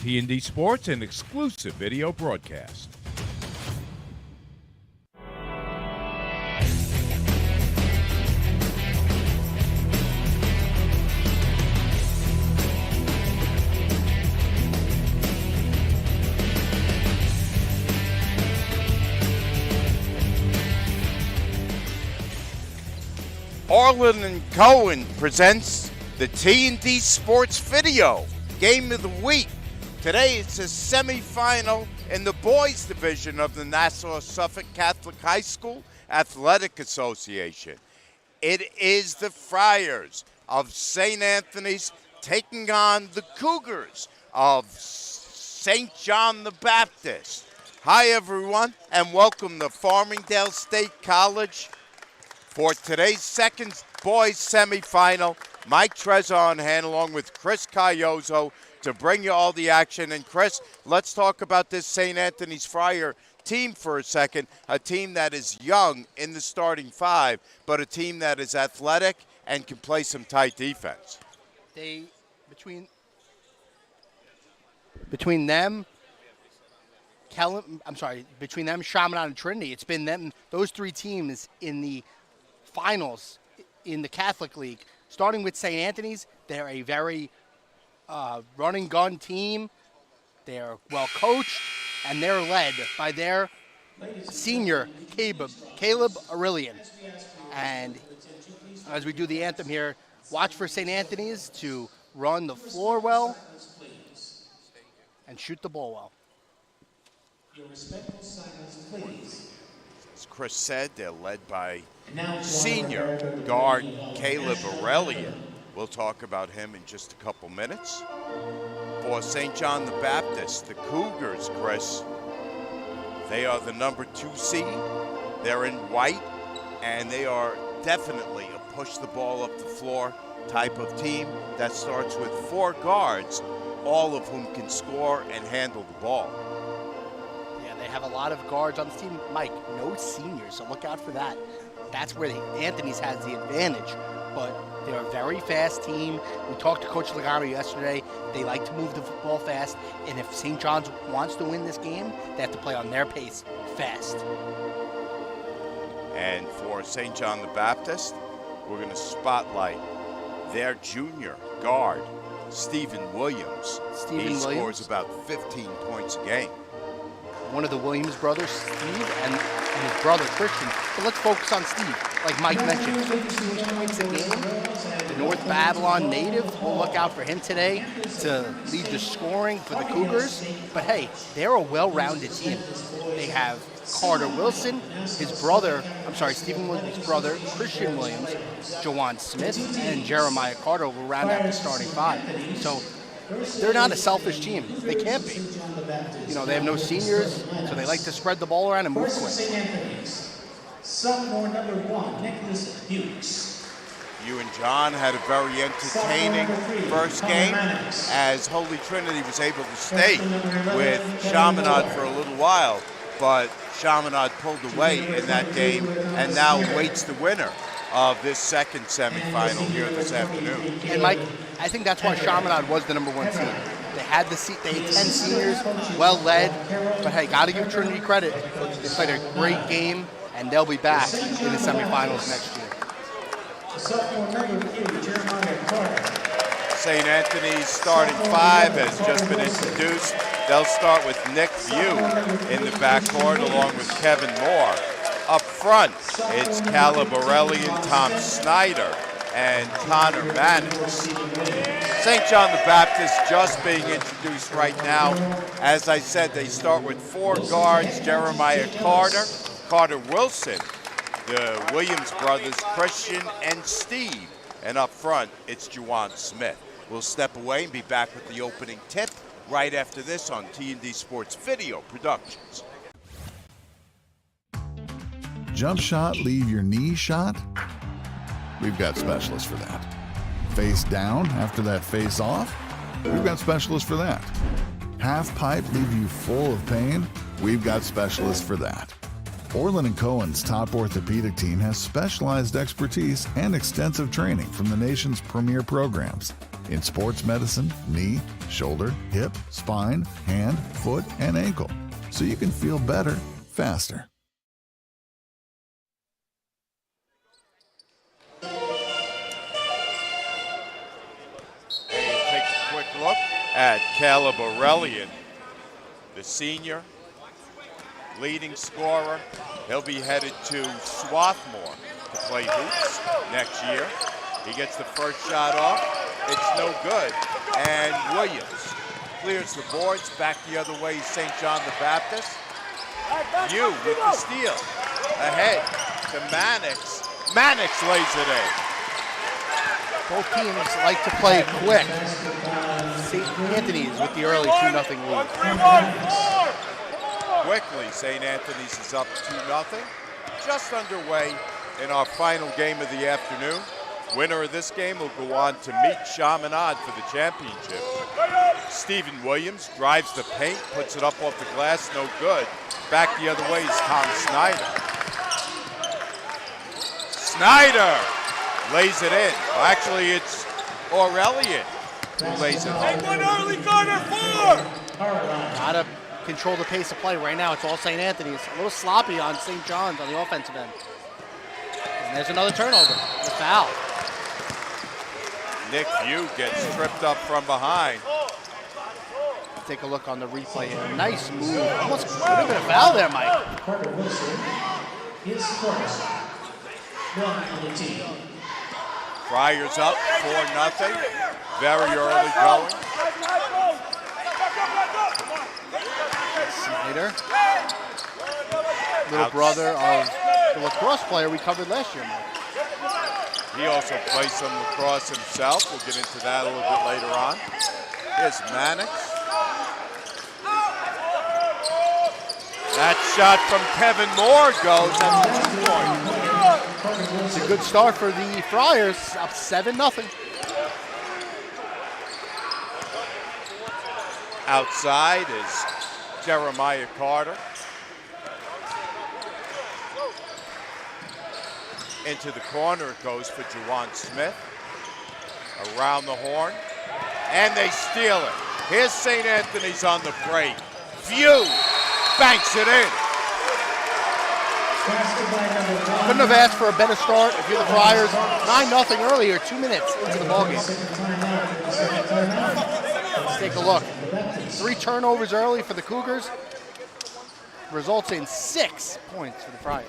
T&D Sports, an exclusive video broadcast. Orland and Cohen presents the T&D Sports Video Game of the Week. Today it's a semifinal in the boys division of the Nassau-Suffolk Catholic High School Athletic Association. It is the Friars of St. Anthony's taking on the Cougars of St. John the Baptist. Hi everyone, and welcome to Farmingdale State College. For today's second boys semifinal, Mike Trezor on hand along with Chris Cayozo to bring you all the action. And Chris, let's talk about this St. Anthony's Friar team for a second, a team that is young in the starting five, but a team that is athletic and can play some tight defense. Between them, Chaminade and Trinity, it's been them, those three teams in the finals in the Catholic League. Starting with St. Anthony's, they're a very running gun team. They're well coached, and they're led by their senior, Caleb Aurelian. And as we do the anthem here, watch for St. Anthony's to run the floor well and shoot the ball well. Your respectful silence, please. As Chris said, they're led by senior guard Caleb Aurelian. We'll talk about him in just a couple minutes. For St. John the Baptist, the Cougars, Chris, they are the number 2 seed. They're in white, and they are definitely a push the ball up the floor type of team that starts with 4 guards, all of whom can score and handle the ball. They have a lot of guards on the team. Mike, no seniors, so look out for that. That's where the Anthony's has the advantage, but they're a very fast team. We talked to Coach Lagano yesterday. They like to move the ball fast, and if St. John's wants to win this game, they have to play on their pace fast. And for St. John the Baptist, we're going to spotlight their junior guard, Stephen Williams. He scores about 15 points a game. One of the Williams brothers, Steve, and his brother, Christian. But let's focus on Steve. Like Mike mentioned, 15 points a game. The North Babylon native, we'll look out for him today to lead the scoring for the Cougars. But hey, they're a well-rounded team. They have Carter Wilson, Stephen Williams' brother, Christian Williams, Jawan Smith, and Jeremiah Carter will round out the starting 5. So they're not a selfish team. They can't be. They have no seniors, so they like to spread the ball around and move quick. Sophomore number 1, Nicholas Hughes. You and John had a very entertaining first game as Holy Trinity was able to stay with Chaminade for a little while, but Chaminade pulled away in that game and now waits the winner of this second semifinal here this afternoon. And Mike, I think that's why Chaminade was the number 1 seed. They had 10 seniors, well led, but hey, got to give Trinity credit. They played a great game, and they'll be back in the semifinals next year. St. Anthony's starting 5 has just been introduced. They'll start with Nick View in the backcourt along with Kevin Moore. Up front, it's Caleb Aurelian, Tom Snyder, and Connor Mannix. St. John the Baptist just being introduced right now. As I said, they start with 4 guards, Jeremiah Carter, Carter Wilson, the Williams brothers, Christian and Steve. And up front, it's Jawan Smith. We'll step away and be back with the opening tip right after this on T&D Sports Video Productions. Jump shot, leave your knee shot? We've got specialists for that. Face down after that face off? We've got specialists for that. Half pipe leave you full of pain? We've got specialists for that. Orland & Cohen's top orthopedic team has specialized expertise and extensive training from the nation's premier programs. In sports medicine, knee, shoulder, hip, spine, hand, foot, and ankle. So you can feel better, faster. And take a quick look at Caleb Aurelian, the senior, leading scorer. He'll be headed to Swarthmore to play hoops next year. He gets the first shot off. It's no good. And Williams clears the boards. Back the other way, St. John the Baptist. Yu with the steal. Ahead to Mannix. Mannix lays it in. Both teams like to play quick. St. Anthony's with the early 2-0 lead. Quickly, St. Anthony's is up 2-0. Just underway in our final game of the afternoon. Winner of this game will go on to meet Chaminade for the championship. Stephen Williams drives the paint, puts it up off the glass, no good. Back the other way is Tom Snyder. Snyder lays it in. Well, actually, it's Aurelian who lays it home. Gotta control the pace of play. Right now, it's all St. Anthony's. A little sloppy on St. John's on the offensive end. And there's another turnover. The foul. Nick Yu gets tripped up from behind. Take a look on the replay here. Nice move. Almost could have been a foul there, Mike. Carter Wilson, his first. One on the team. Friars up 4-0. Very early going. Snyder. Little brother of the lacrosse player we covered last year, Mike. He also plays some lacrosse himself. We'll get into that a little bit later on. Here's Mannix. That shot from Kevin Moore goes at the 2-point. It's a good start for the Friars, up 7-0. Outside is Jeremiah Carter. Into the corner it goes for Juwan Smith. Around the horn. And they steal it. Here's St. Anthony's on the break. View banks it in. Couldn't have asked for a better start if you're the Friars. 9-0 earlier, 2 minutes into the ballgame. Let's take a look. 3 turnovers early for the Cougars. Results in 6 points for the Friars.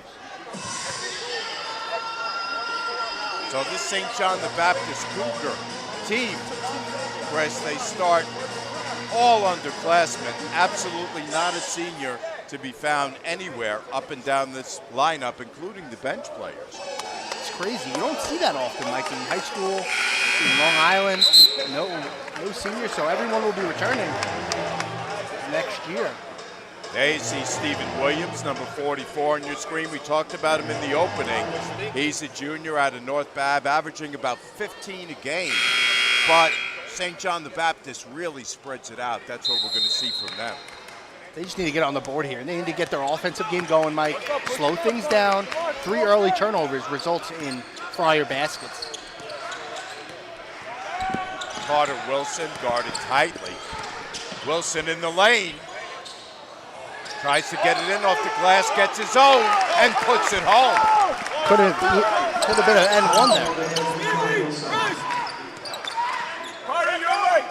So this St. John the Baptist Cougar team, Chris, they start all underclassmen, absolutely not a senior to be found anywhere up and down this lineup, including the bench players. It's crazy. You don't see that often, like in high school, in Long Island, no seniors, so everyone will be returning next year. There you see Stephen Williams, number 44 on your screen. We talked about him in the opening. He's a junior out of North Bav, averaging about 15 a game. But St. John the Baptist really spreads it out. That's what we're going to see from them. They just need to get on the board here. They need to get their offensive game going, Mike. Slow things down. 3 early turnovers results in Friar baskets. Carter Wilson guarded tightly. Wilson in the lane. Tries to get it in off the glass, gets his own, and puts it home. Could have been an N1 there.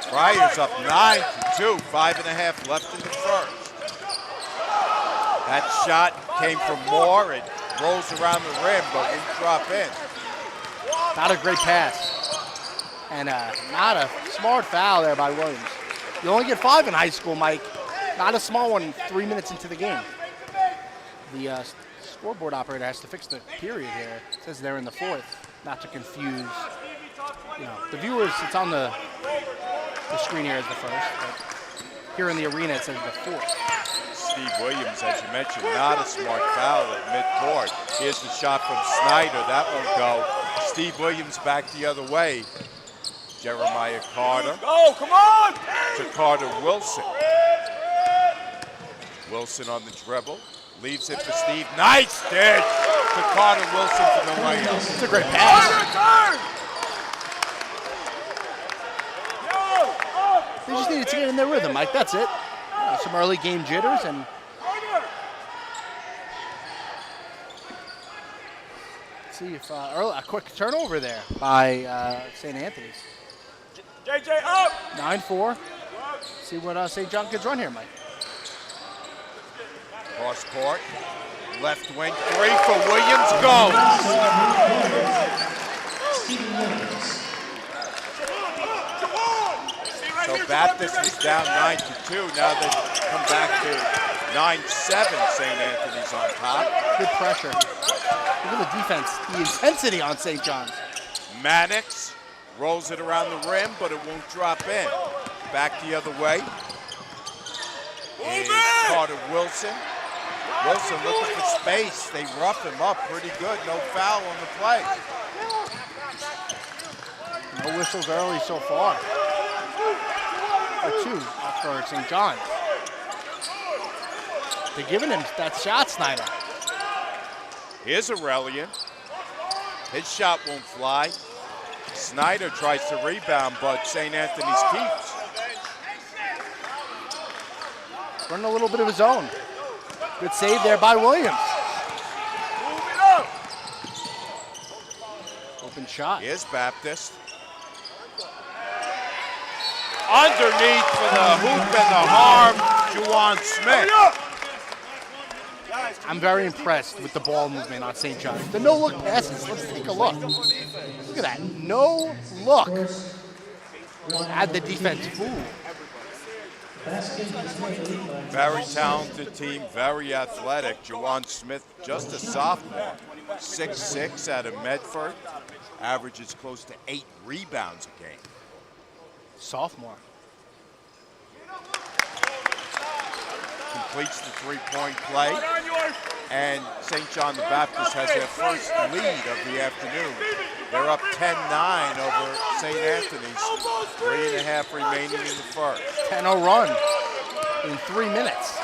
Friars up 9-2, 5.5 left in the first. That shot came from Moore. It rolls around the rim, but won't drop in. Not a great pass. And not a smart foul there by Williams. You only get 5 in high school, Mike. Not a small one 3 minutes into the game. The scoreboard operator has to fix the period here. It says they're in the 4th, not to confuse. The viewers, it's on the screen here as the 1st, but here in the arena it says the 4th. Steve Williams, as you mentioned, not a smart foul at midcourt. Here's the shot from Snyder. That won't go. Steve Williams back the other way. Jeremiah Carter. Go, come on! To Carter Wilson. Wilson on the dribble. Leaves it for Steve. Nice dish to Carter Wilson for the layup. It's a great pass. They just needed to get in their rhythm, Mike. That's it. Some early game jitters and. See if a quick turnover there by St. Anthony's. JJ up! 9-4. See what St. John can run here, Mike. Cross court. Left wing three for Williams. Goes. So Baptist was down 9-2. Now they come back to 9-7. St. Anthony's on top. Good pressure. Look at the defense, the intensity on St. John's. Mannix rolls it around the rim, but it won't drop in. Back the other way. Is Carter Wilson. Wilson looking for space. They rough him up pretty good. No foul on the play. No whistles early so far. Or two for St. John's. They're giving him that shot, Snyder. Here's Aurelian. His shot won't fly. Snyder tries to rebound, but St. Anthony's keeps. Running a little bit of his own. Good save there by Williams. Open shot. Here's Baptist. Underneath for the hoop and the harm, Juwan Smith. I'm very impressed with the ball movement on St. John's. The no-look passes, let's take a look. Look at that, no look at the defense. Ooh. Very talented team, very athletic. Juwan Smith, just a sophomore, 6'6" out of Medford, averages close to 8 rebounds a game. Sophomore. Completes the three-point play, and St. John the Baptist has their first lead of the afternoon. They're up 10-9 over St. Anthony's. 3.5 remaining in the first. 10-0 run in 3 minutes.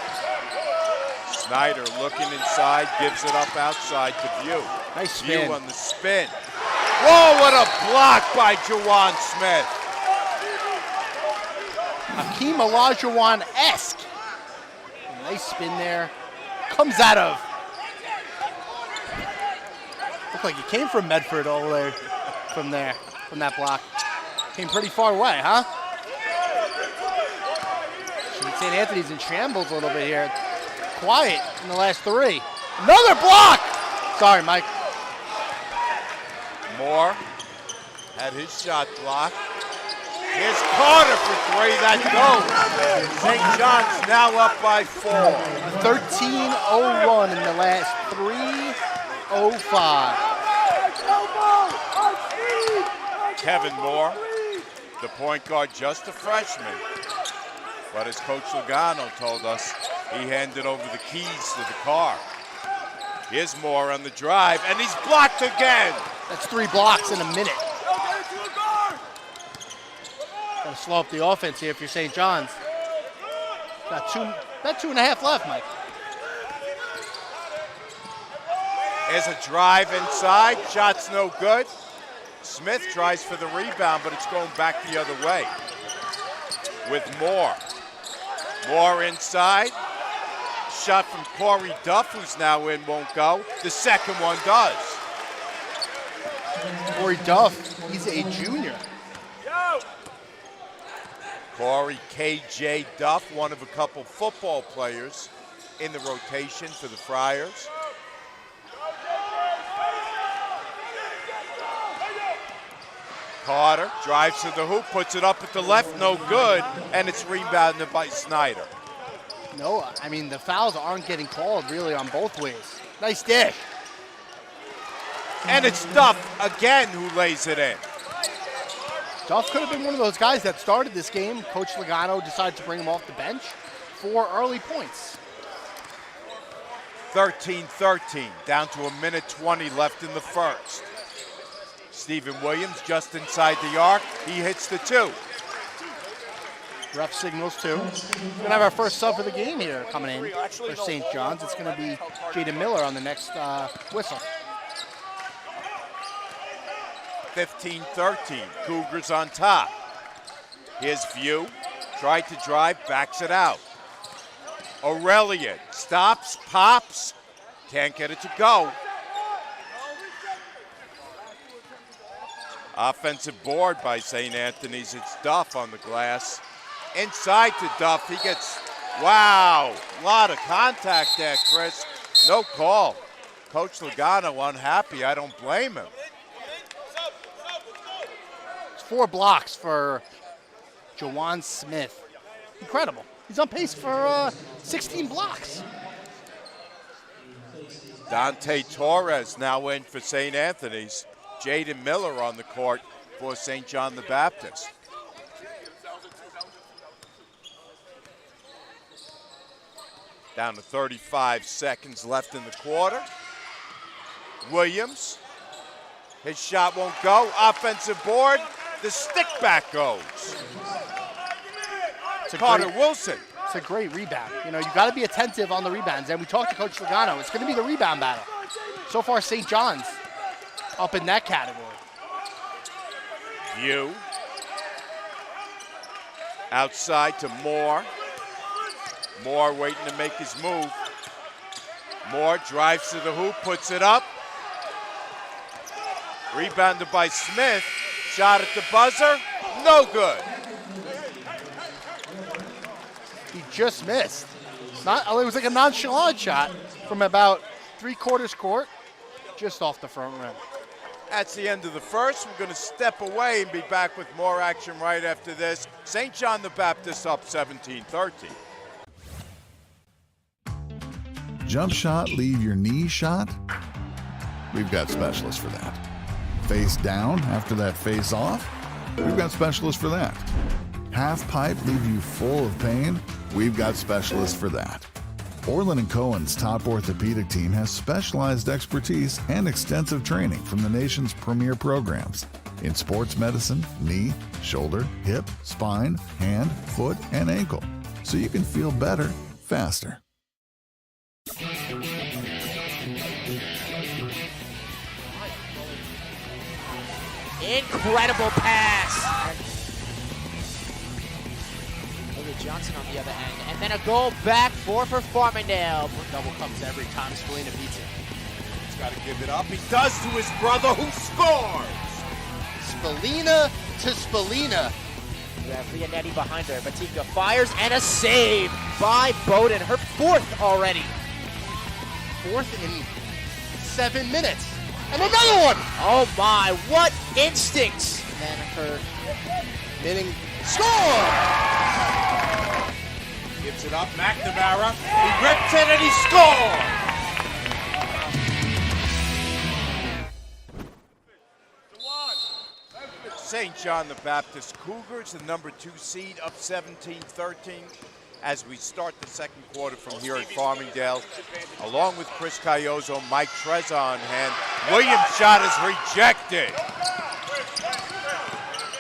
Snyder looking inside, gives it up outside to View. Nice spin. View on the spin. Whoa, what a block by Juwan Smith. Hakeem Olajuwon-esque. Nice spin there. Comes out of. Looked like it came from Medford all the way from there, from that block. Came pretty far away, huh? St. Anthony's in shambles a little bit here. Quiet in the last 3. Another block! Sorry, Mike. Moore had his shot blocked. Here's Carter for 3, that goes. St. John's now up by 4. 13-0 run in the last 3:05. Kevin Moore, the point guard, just a freshman. But as Coach Logano told us, he handed over the keys to the car. Here's Moore on the drive, and he's blocked again. That's 3 blocks in a minute. Got to slow up the offense here if you're St. John's. About 2.5 left, Mike. There's a drive inside, shot's no good. Smith tries for the rebound, but it's going back the other way. With Moore. Moore inside. Shot from Corey Duff, who's now in, won't go. The second one does. Corey Duff, he's a junior. Corey K.J. Duff, one of a couple football players in the rotation for the Friars. Carter drives to the hoop, puts it up at the left, no good, and it's rebounded by Snyder. No, I mean, the fouls aren't getting called really on both ways. Nice dish. And it's Duff again who lays it in. Duff could have been one of those guys that started this game. Coach Logano decided to bring him off the bench for early points. 13-13, down to 1:20 left in the first. Stephen Williams just inside the arc. He hits the 2. Ref signals 2. We're going to have our first sub for the game here coming in for St. John's. It's going to be Jaden Miller on the next whistle. 15-13, Cougars on top. Here's View, Tried to drive, backs it out. Aurelian stops, pops, can't get it to go. Offensive board by St. Anthony's. It's Duff on the glass. Inside to Duff. He gets, wow, a lot of contact there, Chris. No call. Coach Logano unhappy. I don't blame him. It's 4 blocks for Jawan Smith. Incredible. He's on pace for 16 blocks. Dante Torres now in for St. Anthony's. Jaden Miller on the court for St. John the Baptist. Down to 35 seconds left in the quarter. Williams, his shot won't go. Offensive board, the stick back goes. Carter Wilson. It's a great rebound. You know, you got to be attentive on the rebounds. And we talked to Coach Logano. It's going to be the rebound battle. So far, St. John's up in that category. View. Outside to Moore. Moore waiting to make his move. Moore drives to the hoop, puts it up. Rebounded by Smith. Shot at the buzzer. No good. He just missed. It was like a nonchalant shot from about 3/4 court, just off the front rim. That's the end of the first. We're going to step away and be back with more action right after this. St. John the Baptist up 17-13. Jump shot, leave your knee shot? We've got specialists for that. Face down after that face off? We've got specialists for that. Half pipe, leave you full of pain? We've got specialists for that. Orland & Cohen's top orthopedic team has specialized expertise and extensive training from the nation's premier programs in sports medicine, knee, shoulder, hip, spine, hand, foot, and ankle, so you can feel better faster. Incredible pass. Johnson on the other end, and then a goal back for Farmingdale. Double comes every time Spallina beats it. He's got to give it up. He does to his brother, who scores. Spallina to Spallina. You have Leonetti behind her. Batika fires, and a save by Bowden. Her 4th already. 4th in 7 minutes. And another one. Oh my, what instincts. And then her Minning score. Gives it up, McNamara. He rips it and he scores! St. John the Baptist Cougars, the number 2 seed, up 17-13 as we start the second quarter from here at Farmingdale. Along with Chris Cayozo, Mike Trezza on hand. Williams' shot is rejected.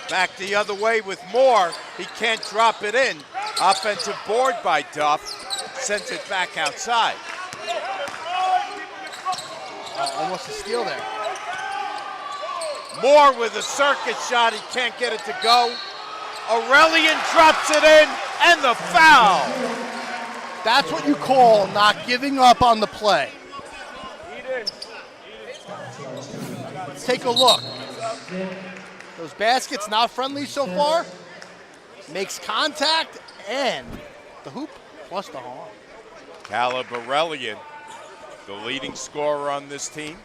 Back the other way with Moore. He can't drop it in. Offensive board by Duff. Sends it back outside. Almost a steal there. Moore with a circuit shot. He can't get it to go. Aurelian drops it in, and the foul. That's what you call not giving up on the play. Let's take a look. Those baskets not friendly so far. Makes contact and the hoop plus the harm. Caleb Aurelian, the leading scorer on this team,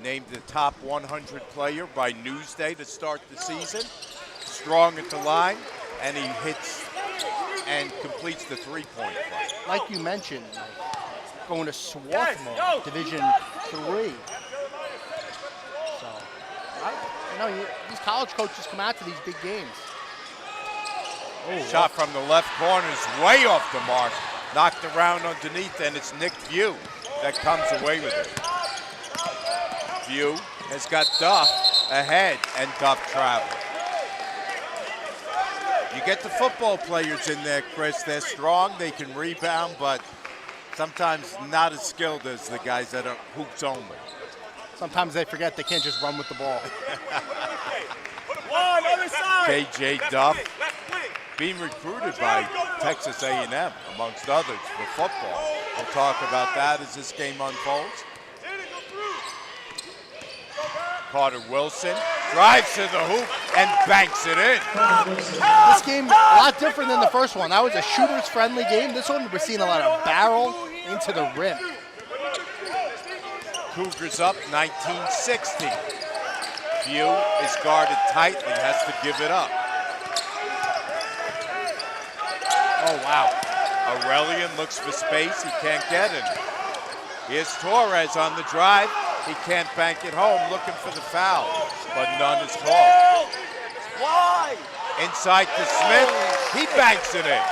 named the top 100 player by Newsday to start the season. Strong at the line, and he hits and completes the three-point play. Like you mentioned, going to Swarthmore, Division 3. So, these college coaches come out to these big games. Oh, shot from the left corner is way off the mark. Knocked around underneath, and it's Nick View that comes away with it. View has got Duff ahead, and Duff travels. You get the football players in there, Chris. They're strong, they can rebound, but sometimes not as skilled as the guys that are hoops only. Sometimes they forget they can't just run with the ball. One other side. KJ Duff being recruited by Texas A&M, amongst others, for football. We'll talk about that as this game unfolds. Carter Wilson drives to the hoop and banks it in. This game, a lot different than the first one. That was a shooter's friendly game. This one, we're seeing a lot of barrel into the rim. Cougars up 19-16. Few is guarded tightly, has to give it up. Oh, wow. Aurelian looks for space, he can't get it. Here's Torres on the drive. He can't bank it home, looking for the foul, but none is called. Why? Inside to Smith, he banks it in.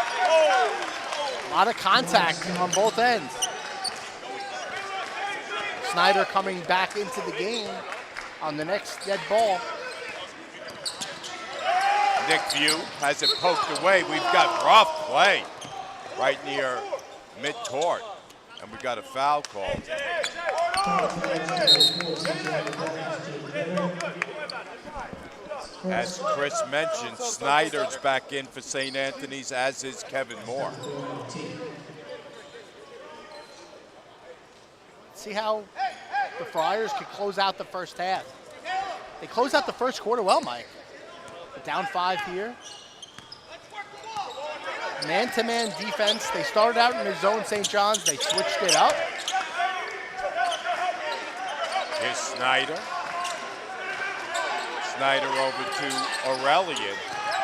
A lot of contact on both ends. Snyder coming back into the game on the next dead ball. Nick View has it poked away. We've got rough play right near mid-court, and we got a foul called. As Chris mentioned, Snyder's back in for St. Anthony's, as is Kevin Moore. See how the Friars could close out the first half. They closed out the first quarter well, Mike. They're down 5 here. Man-to-man defense. They started out in their zone, St. John's. They switched it up. Here's Snyder. Snyder over to Aurelian.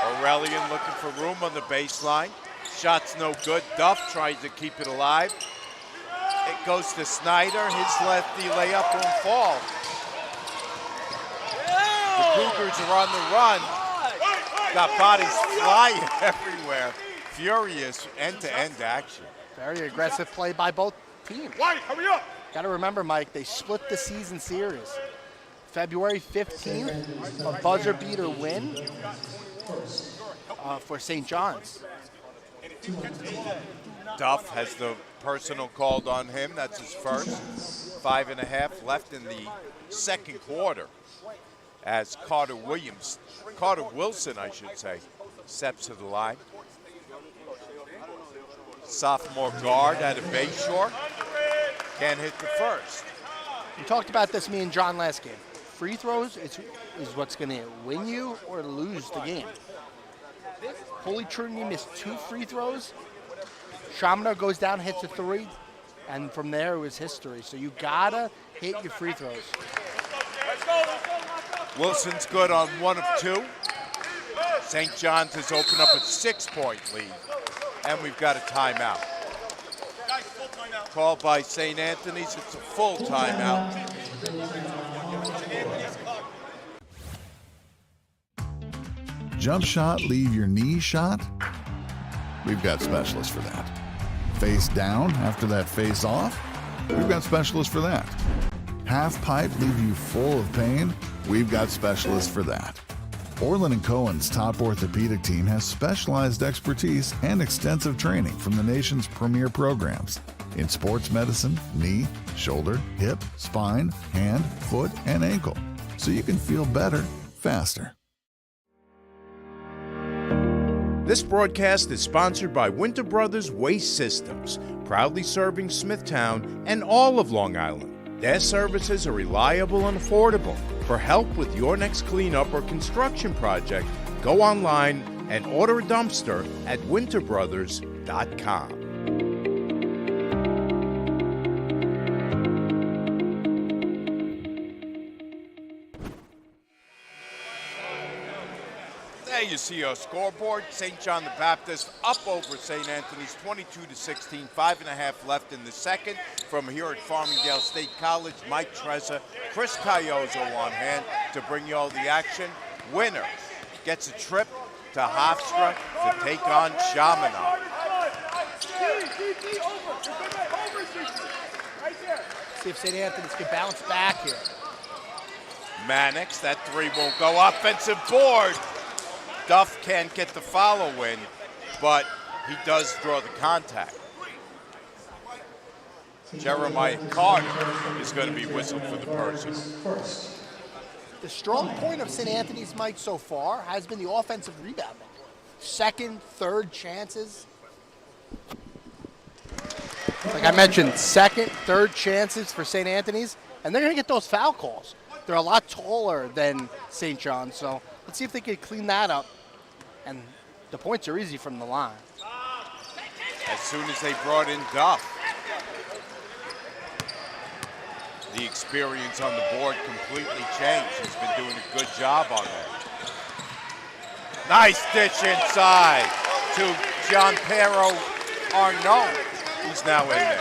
Aurelian looking for room on the baseline. Shot's no good. Duff tries to keep it alive. It goes to Snyder. His lefty layup won't fall. The Cougars are on the run. Got bodies flying everywhere. Furious end-to-end action. Very aggressive play by both teams. White, hurry up! Got to remember, Mike, they split the season series. February 15th, a buzzer beater win for St. John's. Duff has the personal called on him. That's his first. 5.5 left in the second quarter as Carter Wilson, I should say, steps to the line. Sophomore guard out of Bayshore. Can't hit the first. We talked about this, me and John, last game. Free throws is what's going to win you or lose the game. Holy Trinity missed 2 free throws. Shamana goes down, hits a 3, and from there it was history. So you got to hit your free throws. Wilson's good on 1 of 2. St. John's has opened up a 6-point lead, and we've got a timeout. Called by St. Anthony's, it's a full timeout. Jump shot, leave your knee shot? We've got specialists for that. Face down after that face off? We've got specialists for that. Half pipe, leave you full of pain? We've got specialists for that. Orland & Cohen's top orthopedic team has specialized expertise and extensive training from the nation's premier programs in sports medicine, knee, shoulder, hip, spine, hand, foot, and ankle, so you can feel better, faster. This broadcast is sponsored by Winter Brothers Waste Systems, proudly serving Smithtown and all of Long Island. Their services are reliable and affordable. For help with your next cleanup or construction project, go online and order a dumpster at winterbrothers.com. There you see our scoreboard. St. John the Baptist up over St. Anthony's 22-16, 5.5 left in the second. From here at Farmingdale State College, Mike Trezza, Chris Cayozo on hand to bring you all the action. Winner gets a trip to Hofstra to take on Chaminade. See if St. Anthony's can bounce back here. Mannix, that 3 won't go. Offensive board. Duff can't get the follow in, but he does draw the contact. Jeremiah Carter is going to be whistled for the person. The strong point of St. Anthony's, Mike, so far has been the offensive rebounding. second, third chances. Like I mentioned, second, third chances for St. Anthony's, and they're going to get those foul calls. They're a lot taller than St. John's, so let's see if they can clean that up. And the points are easy from the line. As soon as they brought in Duff, the experience on the board completely changed. He's been doing a good job on that. Nice dish inside to Gianpero Arnaud. He's now in there.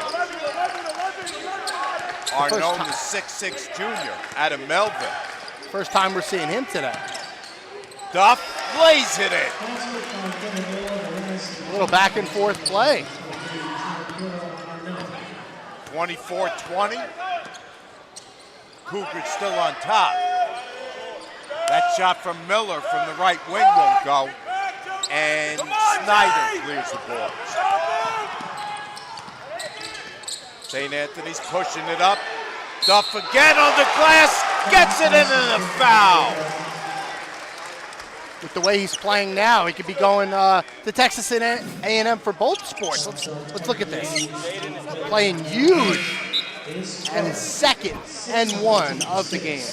Arnaud, the 6'6" junior out of Melville. First time we're seeing him today. Duff lays it in. A little back and forth play. 24-20. Cougars still on top. That shot from Miller from the right wing won't go. And Snyder clears the board. St. Anthony's pushing it up. Duff again on the glass. Gets it into the foul. With the way he's playing now, he could be going to Texas A&M for both sports. Let's look at this. Playing huge, and his second and one of the game.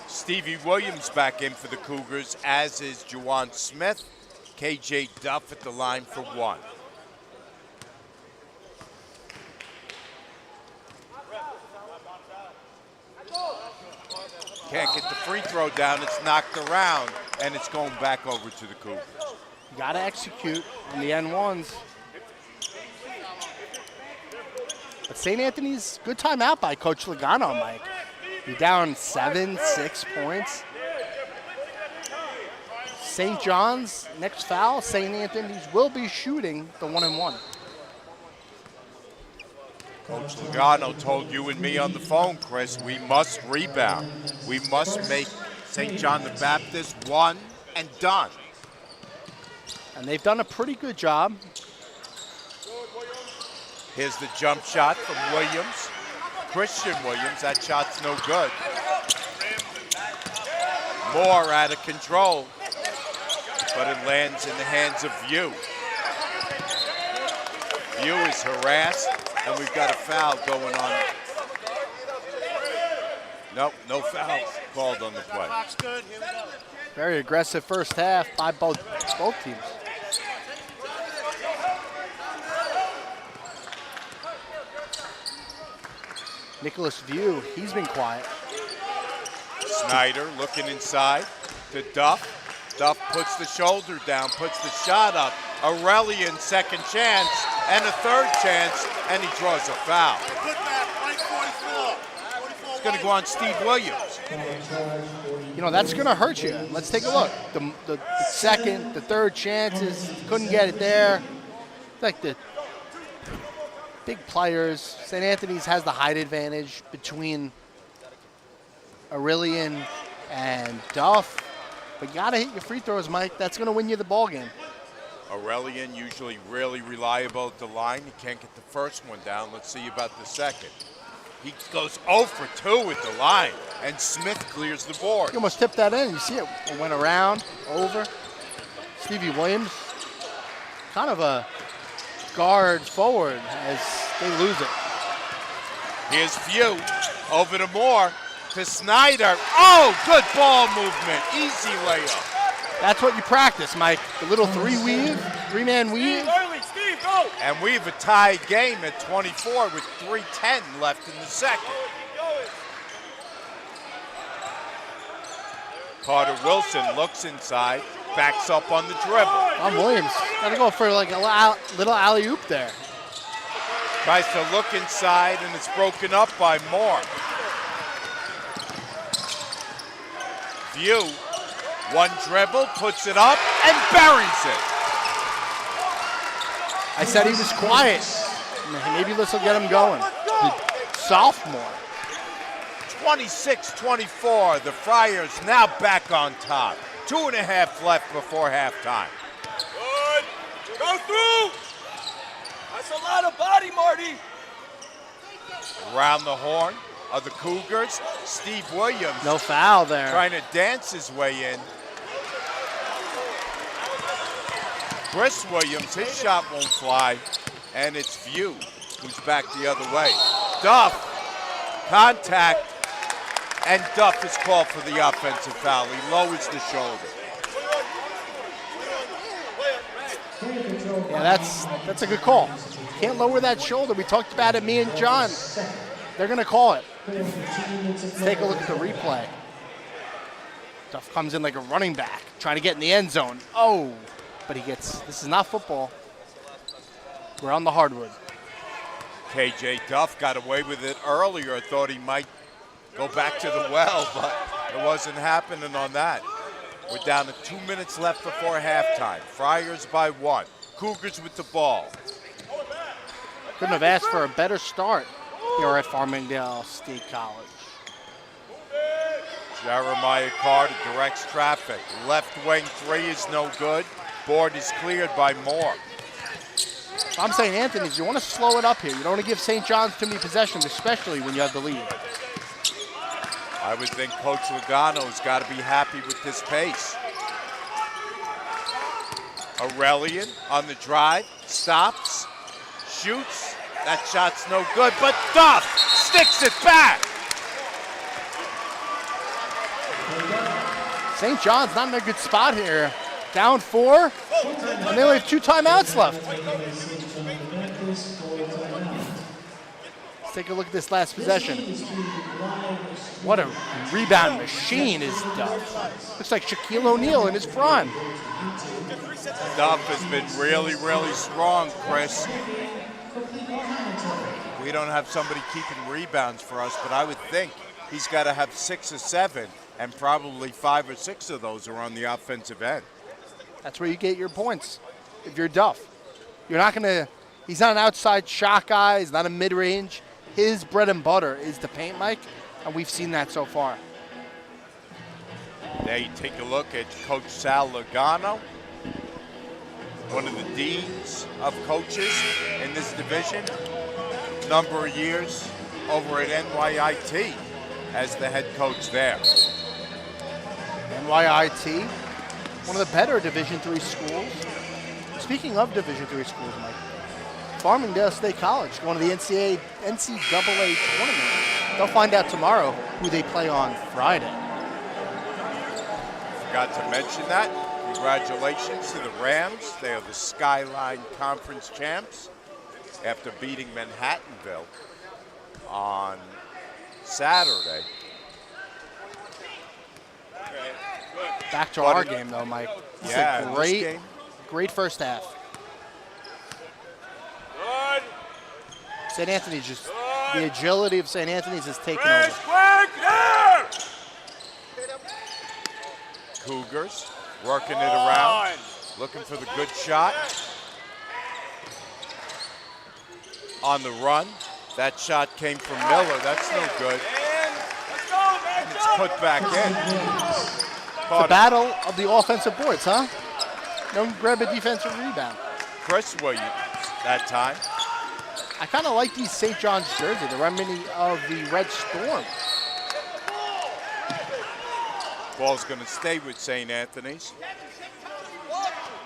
Stevie Williams back in for the Cougars, as is Juwan Smith. KJ Duff at the line for one. Can't get the free throw down. It's knocked around, and it's going back over to the Cougars. You got to execute on the N1s. But St. Anthony's, good timeout by Coach Logano, Mike. You're down 6 points. St. John's, next foul, St. Anthony's will be shooting the 1-and-1. Coach Logano told you and me on the phone, Chris, we must rebound. We must make St. John the Baptist one and done. And they've done a pretty good job. Here's the jump shot from Williams. Christian Williams, that shot's no good. Moore out of control, but it lands in the hands of View. View is harassed, and we've got a foul going on. Nope, no foul called on the play. Very aggressive first half by both teams. Nicholas View, he's been quiet. Snyder looking inside to Duff. Duff puts the shoulder down, puts the shot up. Aurelian, second chance, and a third chance, and he draws a foul. It's going to go on Steve Williams. You know, that's going to hurt you. Let's take a look. The second, the third chances, couldn't get it there. Like the big players, St. Anthony's has the height advantage between Aurelian and Duff. But you got to hit your free throws, Mike. That's going to win you the ball game. Aurelian usually really reliable at the line. He can't get the first one down. Let's see about the second. He goes 0 for 2 at the line, and Smith clears the board. He almost tipped that in. You see it went around, over. Stevie Williams, kind of a guard forward as they lose it. Here's View over to Moore to Snyder. Oh, good ball movement. Easy layup. That's what you practice, Mike. The little three-man weave. Steve, go! And we have a tied game at 24 with 3:10 left in the second. Carter Wilson looks inside, backs up on the dribble. Williams, got to go for like a little alley-oop there. Tries to look inside, and it's broken up by Moore. View, one dribble, puts it up, and buries it. I said he was quiet. Maybe this will get him going. The sophomore. 26-24, the Friars now back on top. 2.5 left before halftime. Good. Go through. That's a lot of body, Marty. Around the horn of the Cougars, Steve Williams. No foul there. Trying to dance his way in. Chris Williams, his shot won't fly, and it's View who's back the other way. Duff, contact, and Duff is called for the offensive foul. He lowers the shoulder. Yeah, that's a good call. Can't lower that shoulder. We talked about it, me and John. They're going to call it. Let's take a look at the replay. Duff comes in like a running back, trying to get in the end zone. Oh, but he gets, this is not football. We're on the hardwood. KJ Duff got away with it earlier. Thought he might go back to the well, but it wasn't happening on that. We're down to 2 minutes left before halftime. Friars by 1. Cougars with the ball. Couldn't have asked for a better start here at Farmingdale State College. Jeremiah Carter directs traffic. Left wing 3 is no good. Board is cleared by Moore. I'm saying, Anthony, you want to slow it up here. You don't want to give St. John's too many possessions, especially when you have the lead. I would think Coach Logano's got to be happy with this pace. Aurelian on the drive, stops, shoots. That shot's no good, but Duff sticks it back. St. John's not in a good spot here. Down 4, and they only have 2 timeouts left. Let's take a look at this last possession. What a rebound machine is Duff. Looks like Shaquille O'Neal in his prime. Duff has been really, really strong, Chris. We don't have somebody keeping rebounds for us, but I would think he's got to have 6 or 7, and probably 5 or 6 of those are on the offensive end. That's where you get your points if you're Duff. You're not going to, he's not an outside shot guy, he's not a mid-range. His bread and butter is the paint, Mike, and we've seen that so far. There you take a look at Coach Sal Logano, one of the deans of coaches in this division. Number of years over at NYIT as the head coach there. NYIT, one of the better Division III schools. Speaking of Division III schools, Mike, Farmingdale State College going to the NCAA tournament. They'll find out tomorrow who they play on Friday. Forgot to mention that. Congratulations to the Rams. They are the Skyline Conference champs after beating Manhattanville on Saturday. Back to our game, though, Mike. This is a great first half. St. Anthony's just, the agility of St. Anthony's has taken over. Cougars working it around, looking for the good shot. On the run, that shot came from Miller. That's no good. And it's put back in. The battle of the offensive boards, huh? Don't grab a defensive rebound. Chris Williams that time. I kind of like these St. John's jersey. They remind me of the Red Storm. Ball's going to stay with St. Anthony's.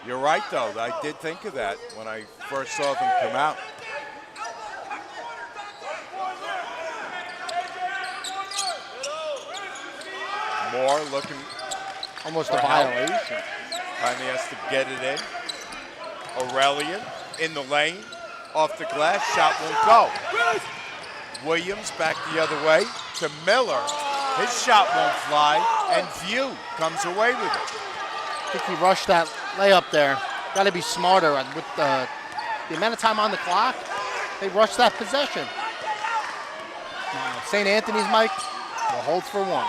You're right, though. I did think of that when I first saw them come out. Moore looking. Almost a violation. Finally has to get it in. Aurelian in the lane. Off the glass. Shot won't go. Williams back the other way to Miller. His shot won't fly. And View comes away with it. I think he rushed that layup there. Got to be smarter with the amount of time on the clock. They rushed that possession. Now, St. Anthony's, Mike, will hold for 1.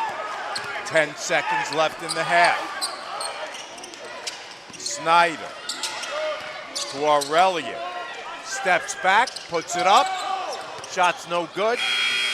10 seconds left in the half. Snyder to Aurelian. Steps back, puts it up. Shot's no good.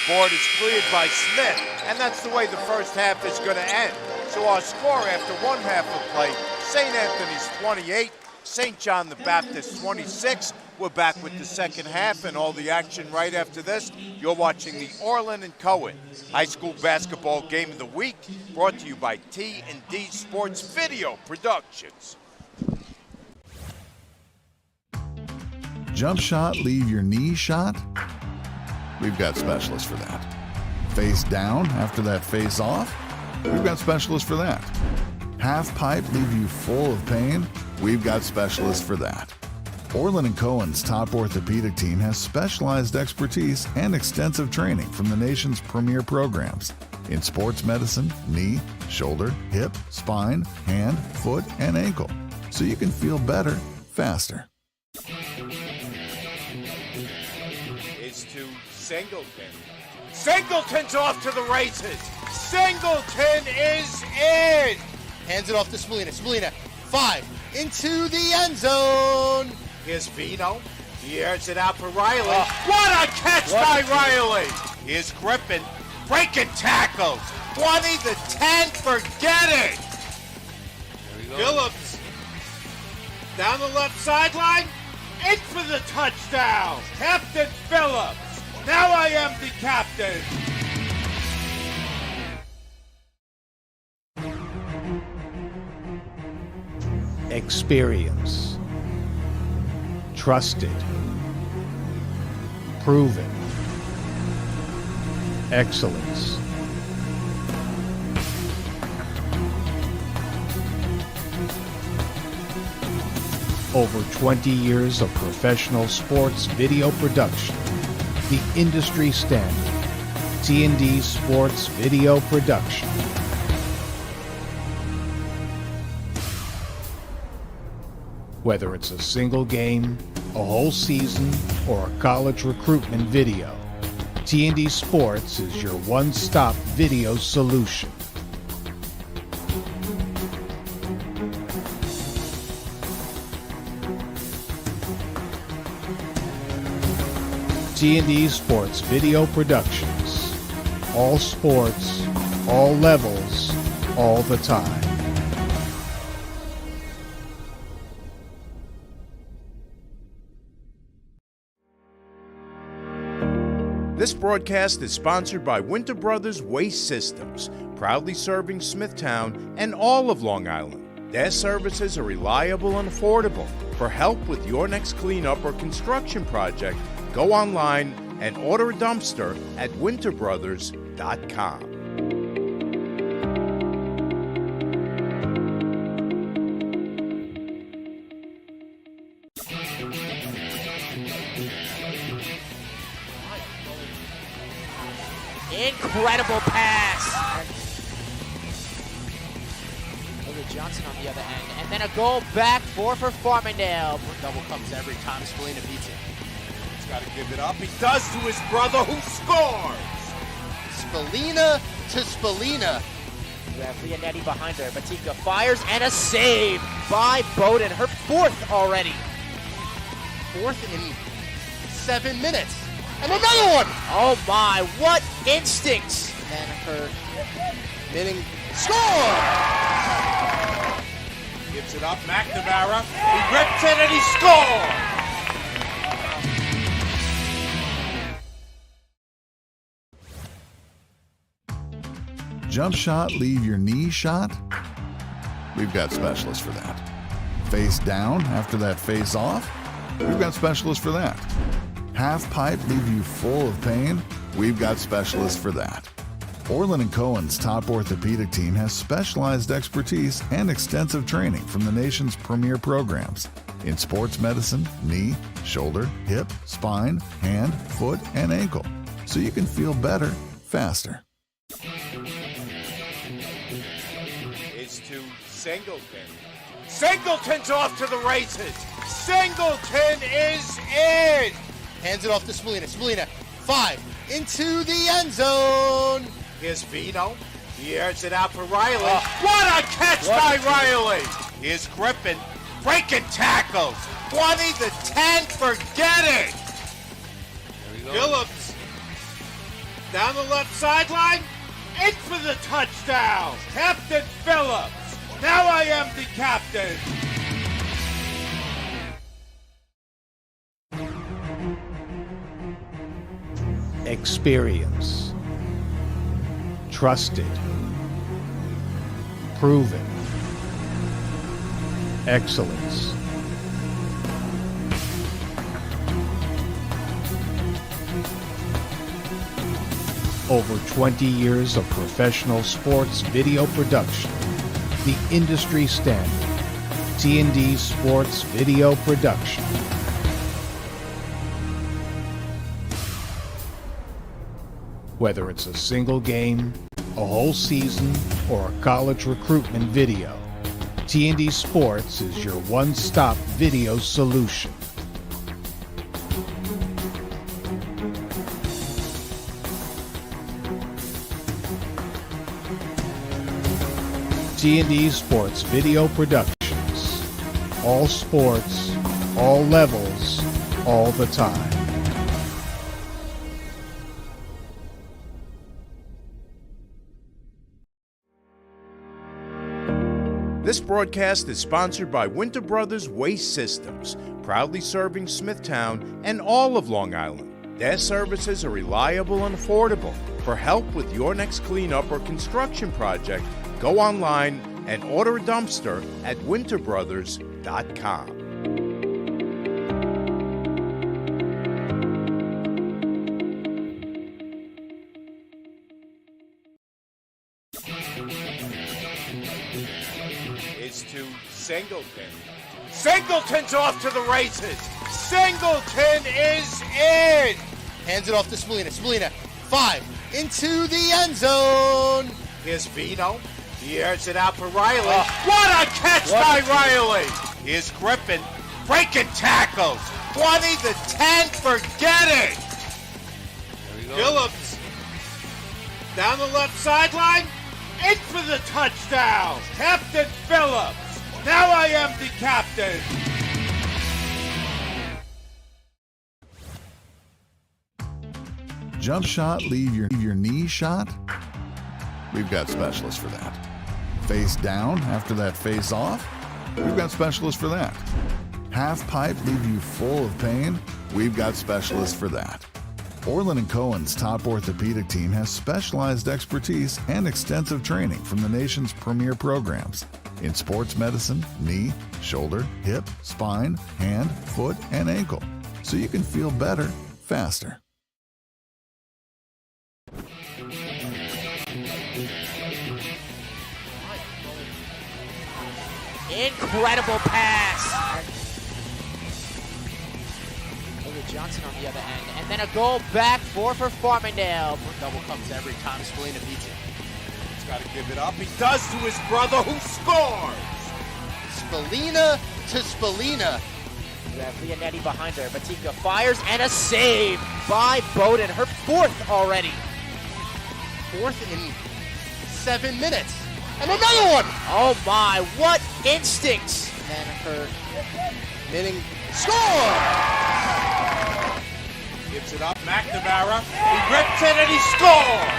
Board is cleared by Smith. And that's the way the first half is going to end. So our score after 1 half of play, St. Anthony's 28, St. John the Baptist 26. We're back with the second half and all the action right after this. You're watching the Orland and Cohen High School Basketball Game of the Week, brought to you by T&D Sports Video Productions. 3 minutes left in the first half. St. Anthony's 28, St. John's 26. We're back with the second half and all the action right after this. You're watching the Orland and Cohen High School Basketball Game of the Week, brought to you by T&D Sports Video Productions. Jump shot, leave your knee shot? We've got specialists for that. Face down after that face off? We've got specialists for that. Half pipe, leave you full of pain? We've got specialists for that. Orland & Cohen's top orthopedic team has specialized expertise and extensive training from the nation's premier programs in sports medicine, knee, shoulder, hip, spine, hand, foot, and ankle, so you can feel better faster. Is to Singleton. Singleton's off to the races. Singleton is in. Hands it off to Spallina. Spallina, 5, into the end zone. Here's Vino. He airs it out for Riley. What a catch by Riley. Here's Griffin. Breaking tackles. 20 to 10. Forget it. Phillips. Down the left sideline. In for the touchdown. Captain Phillips. Now I am the captain. Experience. Trusted. Proven. Excellence. Over 20 years of professional sports video production. The industry standard. T&D Sports Video Production. Whether it's a single game, a whole season, or a college recruitment video, T&D Sports is your one-stop video solution. T&D Sports Video Productions. All sports, all levels, all the time. This broadcast is sponsored by Winter Brothers Waste Systems, proudly serving Smithtown and all of Long Island. Their services are reliable and affordable. For help with your next cleanup or construction project, go online and order a dumpster at winterbrothers.com. Incredible pass. Look at Johnson on the other end. And then a goal back for Farmingdale. Double comes every time Spallina beats it. He's got to give it up. He does to his brother who scores. Spallina to Spallina. You have Leonetti behind her. Batika fires and a save by Bowden. Her 4th already. 4th in 7 minutes. And another one! Oh my, what instincts! And her minning score! Gives it up, McNamara. He rips it and he scores! Jump shot, leave your knee shot? We've got specialists for that. Face down after that face off? We've got specialists for that. Half pipe, leave you full of pain? We've got specialists for that. Orland & Cohen's top orthopedic team has specialized expertise and extensive training from the nation's premier programs in sports medicine, knee, shoulder, hip, spine, hand, foot, and ankle, so you can feel better faster. Is to Singleton. Singleton's off to the races. Singleton is in. Hands it off to Spallina. Spallina, 5, into the end zone. Here's Vino. He airs it out for Riley. What a catch by Riley. Here's Griffin. Breaking tackles. 20 to 10. Forget it. Phillips. Down the left sideline. In for the touchdown. Captain Phillips. Now I am the captain. Experience. Trusted. Proven. Excellence. Over 20 years of professional sports video production. The industry standard. T&D Sports Video Production. Whether it's a single game, a whole season, or a college recruitment video, T&D Sports is your one-stop video solution. T&D Sports Video Productions. All sports, all levels, all the time. This broadcast is sponsored by Winter Brothers Waste Systems, proudly serving Smithtown and all of Long Island. Their services are reliable and affordable. For help with your next cleanup or construction project, go online and order a dumpster at winterbrothers.com. Is to Singleton. Singleton's off to the races. Singleton is in. Hands it off to Spallina. Spallina, 5, into the end zone. Here's Vino. He airs it out for Riley. What a catch by Riley. Here's Griffin breaking tackles. 20 to 10, forget it. Phillips down the left sideline. In for the touchdown. Captain Phillips. Now I am the captain. Jump shot, leave your knee shot? We've got specialists for that. Face down after that face off? We've got specialists for that. Half pipe, leave you full of pain? We've got specialists for that. Orland & Cohen's top orthopedic team has specialized expertise and extensive training from the nation's premier programs in sports medicine, knee, shoulder, hip, spine, hand, foot, and ankle, so you can feel better, faster. Incredible pass. Johnson on the other end, and then a goal back for Farmingdale. Double comes every time Spallina beats it. He's got to give it up. He does to his brother, who scores. Spallina to Spallina. You have Leonetti behind her. Batika fires, and a save by Bowden. Her 4th already. 4th in 7 minutes. And another one! Oh my, what instincts! And then her Minning score! Gives it up, McNamara. He rips it and he scores!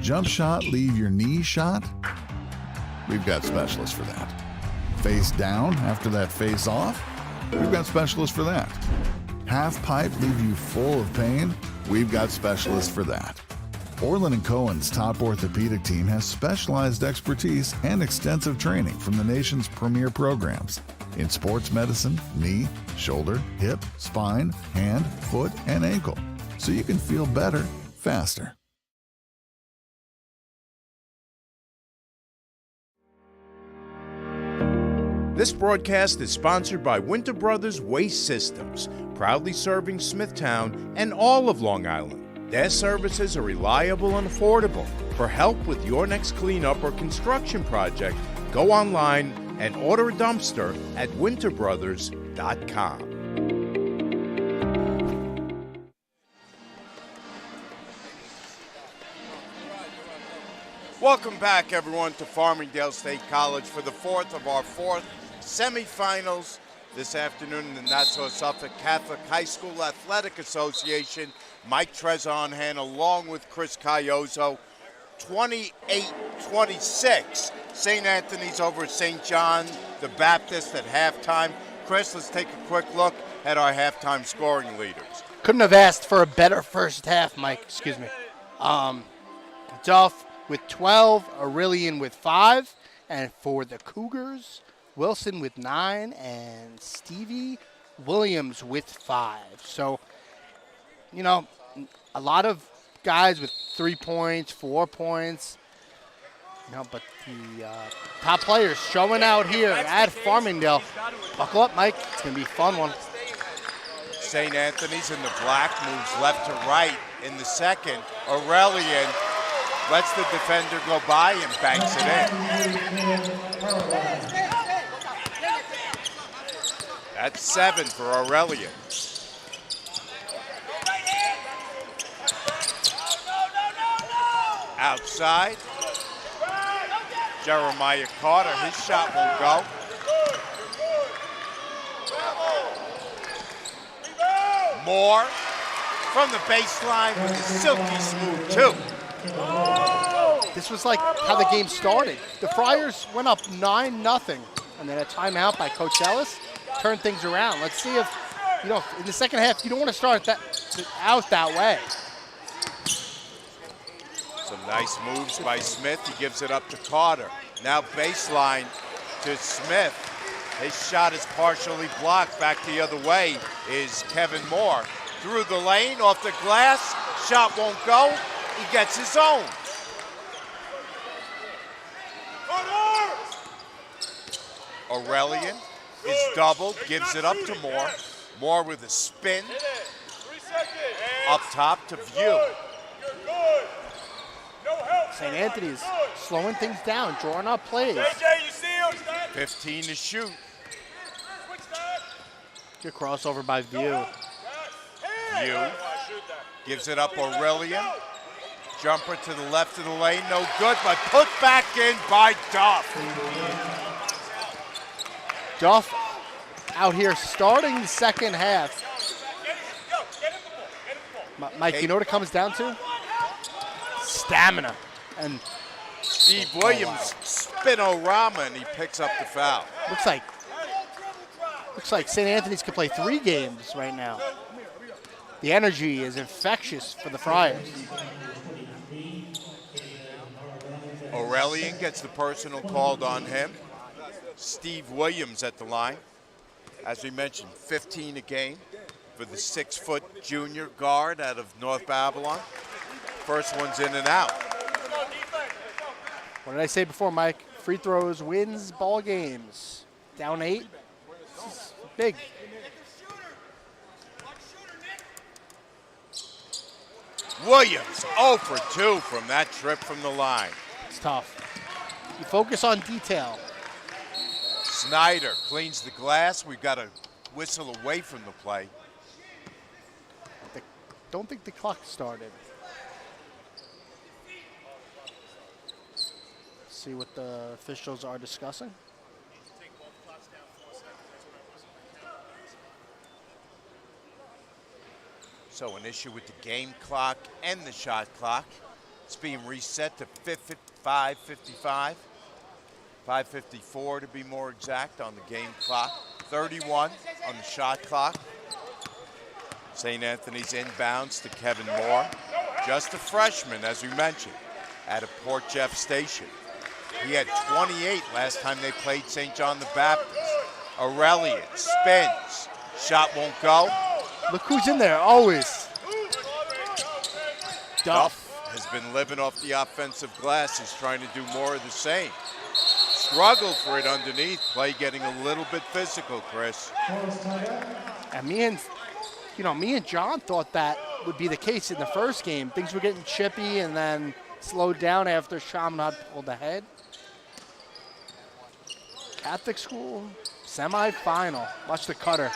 Jump shot, leave your knee shot? We've got specialists for that. Face down after that face off? We've got specialists for that. Half pipe, leave you full of pain? We've got specialists for that. Orland & Cohen's top orthopedic team has specialized expertise and extensive training from the nation's premier programs in sports medicine, knee, shoulder, hip, spine, hand, foot, and ankle, so you can feel better, faster. This broadcast is sponsored by Winter Brothers Waste Systems, proudly serving Smithtown and all of Long Island. Their services are reliable and affordable. For help with your next cleanup or construction project, go online and order a dumpster at winterbrothers.com. Welcome back, everyone, to Farmingdale State College for the 4th of our 4th semifinals this afternoon in the Nassau-Suffolk Catholic High School Athletic Association. Mike Trezor on hand along with Chris Caioso. 28 26. St. Anthony's over St. John the Baptist at halftime. Chris, let's take a quick look at our halftime scoring leaders. Couldn't have asked for a better first half, Mike. Excuse me. Duff with 12, Aurelian with 5, and for the Cougars, Wilson with 9, and Stevie Williams with 5. So, you know, a lot of guys with 3 points, 4 points. You know, but the top players showing out here at Farmingdale. Buckle up, Mike. It's going to be a fun one. St. Anthony's in the black, moves left to right in the second. Aurelian lets the defender go by and banks it in. That's 7 for Aurelian. Outside. Jeremiah Carter, his shot won't go. Moore from the baseline with a silky smooth 2. This was like how the game started. The Friars went up 9-0, and then a timeout by Coach Ellis turned things around. Let's see if, you know, in the second half, you don't want to start out that way. Some nice moves by Smith. He gives it up to Carter. Now baseline to Smith. His shot is partially blocked. Back the other way is Kevin Moore. Through the lane, off the glass. Shot won't go. He gets his own. Aurelian is doubled, gives it up to Moore. Moore with a spin. Up top to View. St. Anthony's slowing things down, drawing up plays. 15 to shoot. Good crossover by View. View gives it up Aurelian. Jumper to the left of the lane, no good, but put back in by Duff. Duff out here starting the second half. Mike, you know what it comes down to? Stamina. And Steve Williams spin-o-rama, and he picks up the foul. Looks like St. Anthony's could play 3 games right now. The energy is infectious for the Friars. Aurelian gets the personal called on him. Steve Williams at the line. As we mentioned, 15 a game for the 6-foot junior guard out of North Babylon. First one's in and out. What did I say before, Mike? Free throws wins ball games. Down 8. This is big. Williams 0 for 2 from that trip from the line. It's tough. You focus on detail. Snyder cleans the glass. We've got a whistle away from the play. Don't think the clock started. See what the officials are discussing. So an issue with the game clock and the shot clock. It's being reset to 5:55. 5:54 to be more exact on the game clock. 31 on the shot clock. St. Anthony's inbounds to Kevin Moore. Just a freshman, as we mentioned, out of Port Jeff Station. He had 28 last time they played St. John the Baptist. Aurelian spins. Shot won't go. Look who's in there, always. Duff has been living off the offensive glass. He's trying to do more of the same. Struggled for it underneath. Play getting a little bit physical, Chris. And me and John thought that would be the case in the first game. Things were getting chippy and then slowed down after Chaminade pulled ahead. Catholic school semifinal. Watch the cutter.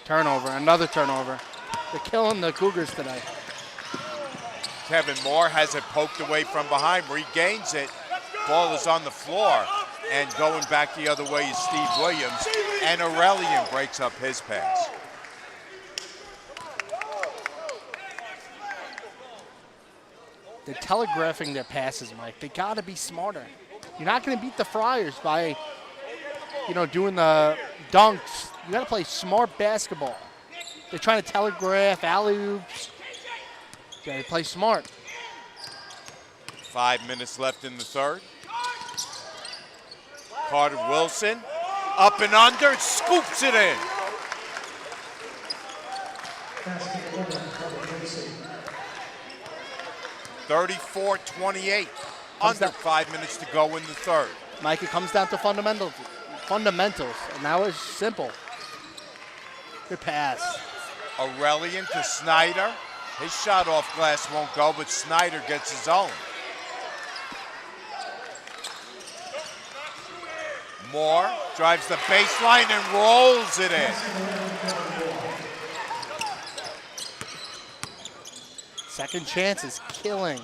Turnover, another turnover. They're killing the Cougars today. Kevin Moore has it poked away from behind, regains it. Ball is on the floor, and going back the other way is Steve Williams, and Aurelian breaks up his pass. They're telegraphing their passes, Mike. They got to be smarter. You're not going to beat the Friars by, doing the dunks. You got to play smart basketball. They're trying to telegraph alley-oops. Got to play smart. 5 minutes left in the third. Carter Wilson, up and under, scoops it in. Basket winner, Carter Wilson. 34-28. Under 5 minutes to go in the third. Mike, it comes down to fundamentals, and that was simple. Good pass. Aurelian to Snyder. His shot off glass won't go, but Snyder gets his own. Moore drives the baseline and rolls it in. Second chance is killing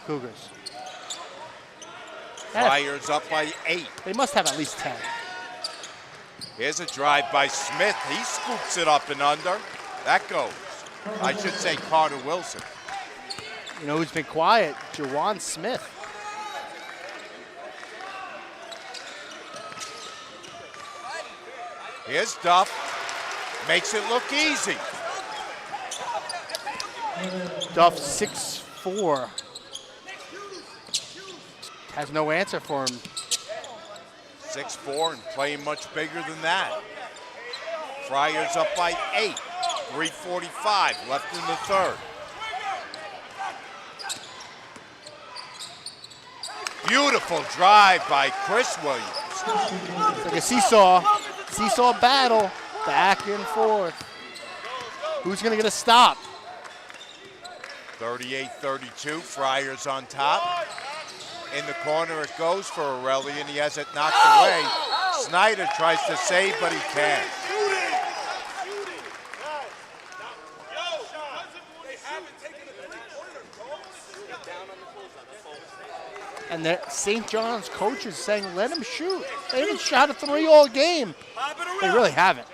Cougars. Friars up by 8. They must have at least 10. Here's a drive by Smith. He scoops it up and under. That goes. I should say Carter Wilson. You know who's been quiet? Juwan Smith. Here's Duff. Makes it look easy. Duff 6'4". Has no answer for him. 6'4" and playing much bigger than that. Friars up by 8. 3:45 left in the third. Beautiful drive by Chris Williams. It's like a seesaw battle, back and forth. Who's gonna get a stop? 38-32, Friars on top. In the corner it goes for Aurelian. He has it knocked away. Snyder tries to save, but he can't. And St. John's coach is saying, let him shoot. They haven't shot a 3 all game. They really haven't.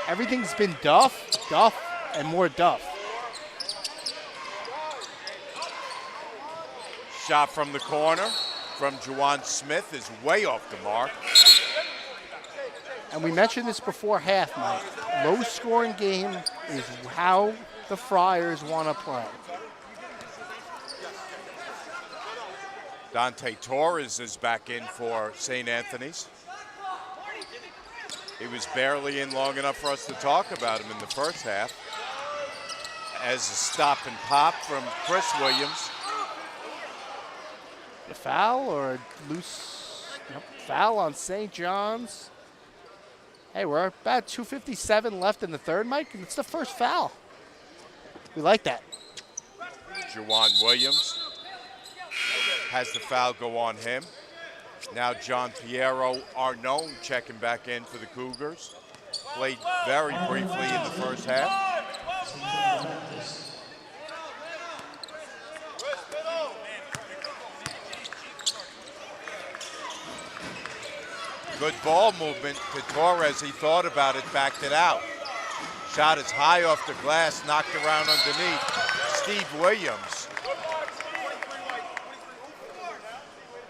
Everything's been Duff, and more Duff. Shot from the corner from Juwan Smith is way off the mark. And we mentioned this before half, Mike. Low-scoring game is how the Friars want to play. Dante Torres is back in for St. Anthony's. He was barely in long enough for us to talk about him in the first half. As a stop and pop from Chris Williams. A foul or a loose foul on St. John's. Hey, we're about 2:57 left in the third, Mike, and it's the first foul. We like that. Juwan Williams has the foul go on him. Now John Piero Arnone checking back in for the Cougars. Played very briefly in the first half. Good ball movement to Torres. He thought about it, backed it out. Shot is high off the glass, knocked around underneath. Steve Williams.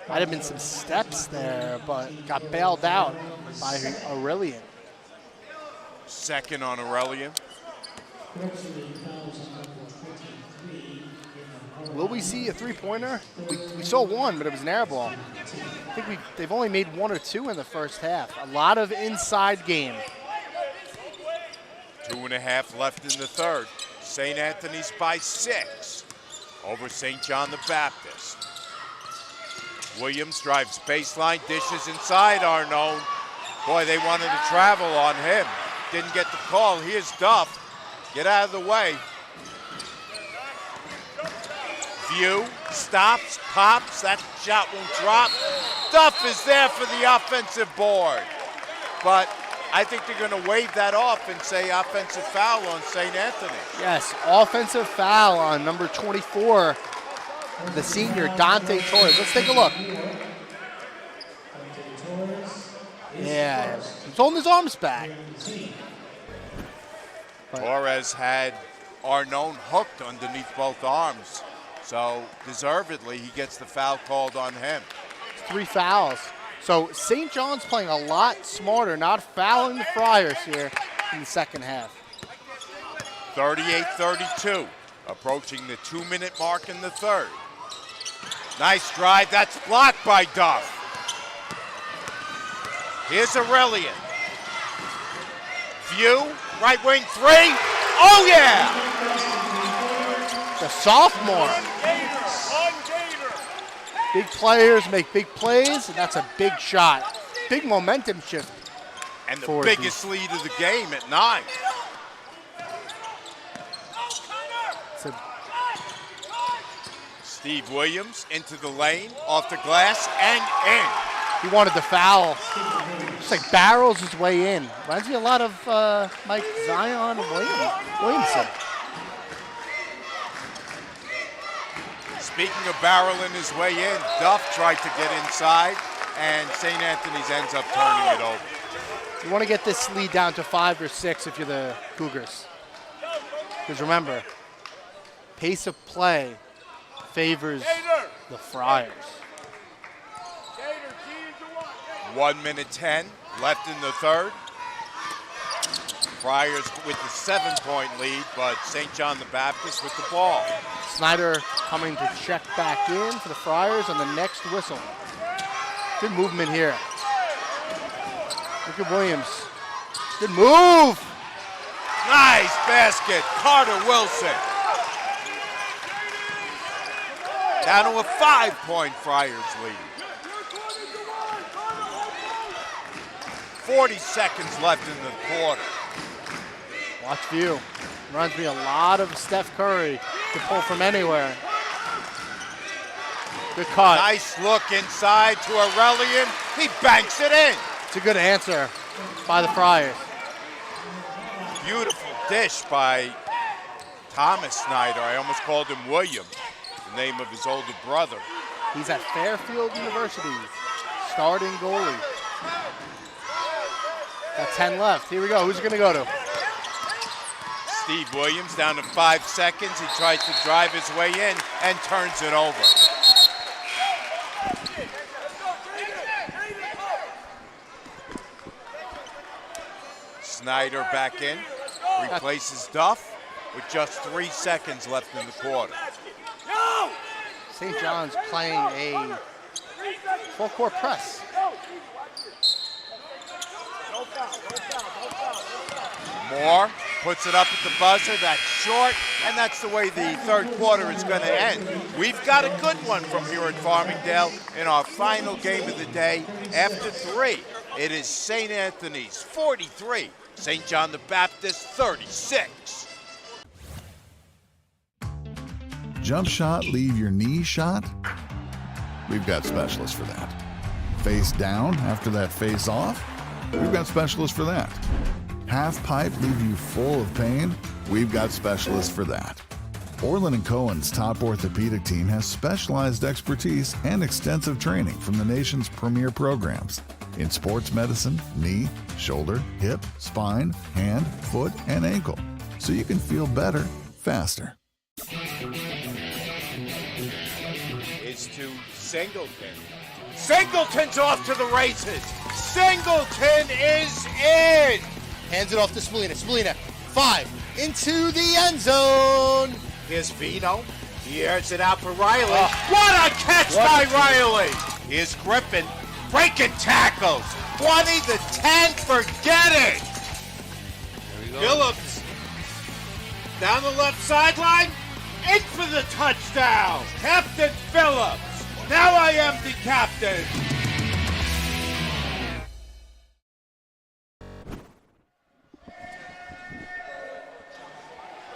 Might have been some steps there, but got bailed out by Aurelian. Second on Aurelian. Will we see a three-pointer? We saw one, but it was an air ball. I think they've only made 1 or 2 in the first half. A lot of inside game. 2.5 left in the third. St. Anthony's by 6 over St. John the Baptist. Williams drives baseline, dishes inside Arnone. Boy, they wanted to travel on him. Didn't get the call. Here's Duff. Get out of the way. View, stops, pops. That shot won't drop. Duff is there for the offensive board. But I think they're going to wave that off and say offensive foul on St. Anthony. Yes, offensive foul on number 24, the senior, Dante Torres. Let's take a look. Yeah, he's holding his arms back. Torres had Arnone hooked underneath both arms. So deservedly, he gets the foul called on him. 3 fouls. So St. John's playing a lot smarter, not fouling the Friars here in the second half. 38-32, approaching the 2-minute mark in the third. Nice drive, that's blocked by Duff. Here's Aurelian. View, right wing 3. Oh yeah! The sophomore. Big players make big plays, and that's a big shot. Big momentum shift. And the biggest lead of the game at 9. Steve Williams into the lane, off the glass, and in. He wanted the foul. Just like barrels his way in. Reminds me a lot of Mike Zion Williamson. Speaking of barreling his way in, Duff tried to get inside, and St. Anthony's ends up turning it over. You want to get this lead down to 5 or 6 if you're the Cougars. Because remember, pace of play favors the Friars. 1:10 left in the third. Friars with the 7-point lead, but St. John the Baptist with the ball. Snyder coming to check back in for the Friars on the next whistle. Good movement here. Look at Williams. Good move! Nice basket, Carter Wilson. Down to a 5-point Friars lead. 40 seconds left in the quarter. Watch view. Reminds me a lot of Steph Curry to pull from anywhere. Good cut. Nice look inside to Aurelian. He banks it in. It's a good answer by the Friars. Beautiful dish by Thomas Snyder. I almost called him William, the name of his older brother. He's at Fairfield University, starting goalie. Got 10 left. Here we go. Who's it going to go to? Steve Williams down to 5 seconds. He tries to drive his way in and turns it over. Snyder back in, replaces Duff with just 3 seconds left in the quarter. St. John's playing a full-court press. Moore puts it up at the buzzer. That's short, and that's the way the third quarter is going to end. We've got a good one from here at Farmingdale in our final game of the day. After 3, it is St. Anthony's 43, St. John the Baptist 36. Jump shot, leave your knee shot? We've got specialists for that. Face down after that face off? We've got specialists for that. Half pipe leave you full of pain? We've got specialists for that. Orland & Cohen's top orthopedic team has specialized expertise and extensive training from the nation's premier programs in sports medicine, knee, shoulder, hip, spine, hand, foot, and ankle, so you can feel better, faster. Is to Singleton. Singleton's off to the races. Singleton is in. Hands it off to Spallina. Spallina, 5, into the end zone. Here's Vino. He airs it out for Riley. What a catch by Riley. Here's Griffin breaking tackles. 20 to 10, forget it. Phillips down the left sideline, in for the touchdown. Captain Phillips. Now I am the captain.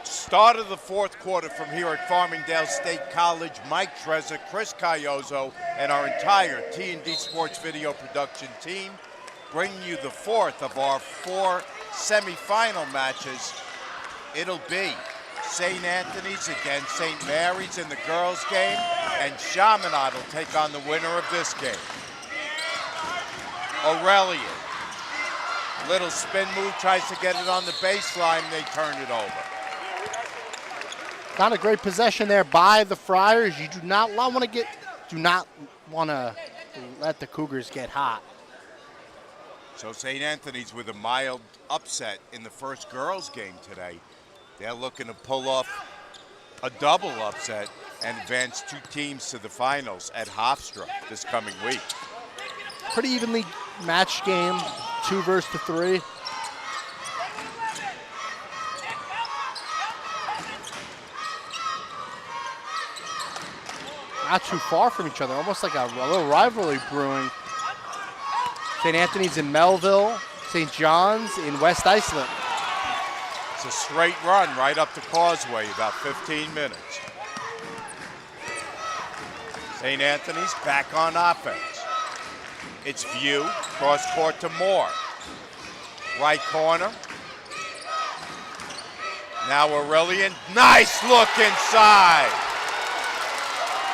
Start of the fourth quarter from here at Farmingdale State College. Mike Trezza, Chris Cayozo, and our entire T&D Sports Video production team bringing you the fourth of our 4 semifinal matches. It'll be St. Anthony's against St. Mary's in the girls' game, and Chaminade will take on the winner of this game. Aurelian, little spin move, tries to get it on the baseline, they turn it over. Not a great possession there by the Friars. You do not want to let the Cougars get hot. So St. Anthony's with a mild upset in the first girls' game today. They're looking to pull off a double upset and advance 2 teams to the finals at Hofstra this coming week. Pretty evenly matched game, 2 versus 3. Not too far from each other, almost like a little rivalry brewing. St. Anthony's in Melville, St. John's in West Iceland. It's a straight run right up the causeway, about 15 minutes. St. Anthony's back on offense. It's View, cross court to Moore. Right corner. Now Aurelian, nice look inside.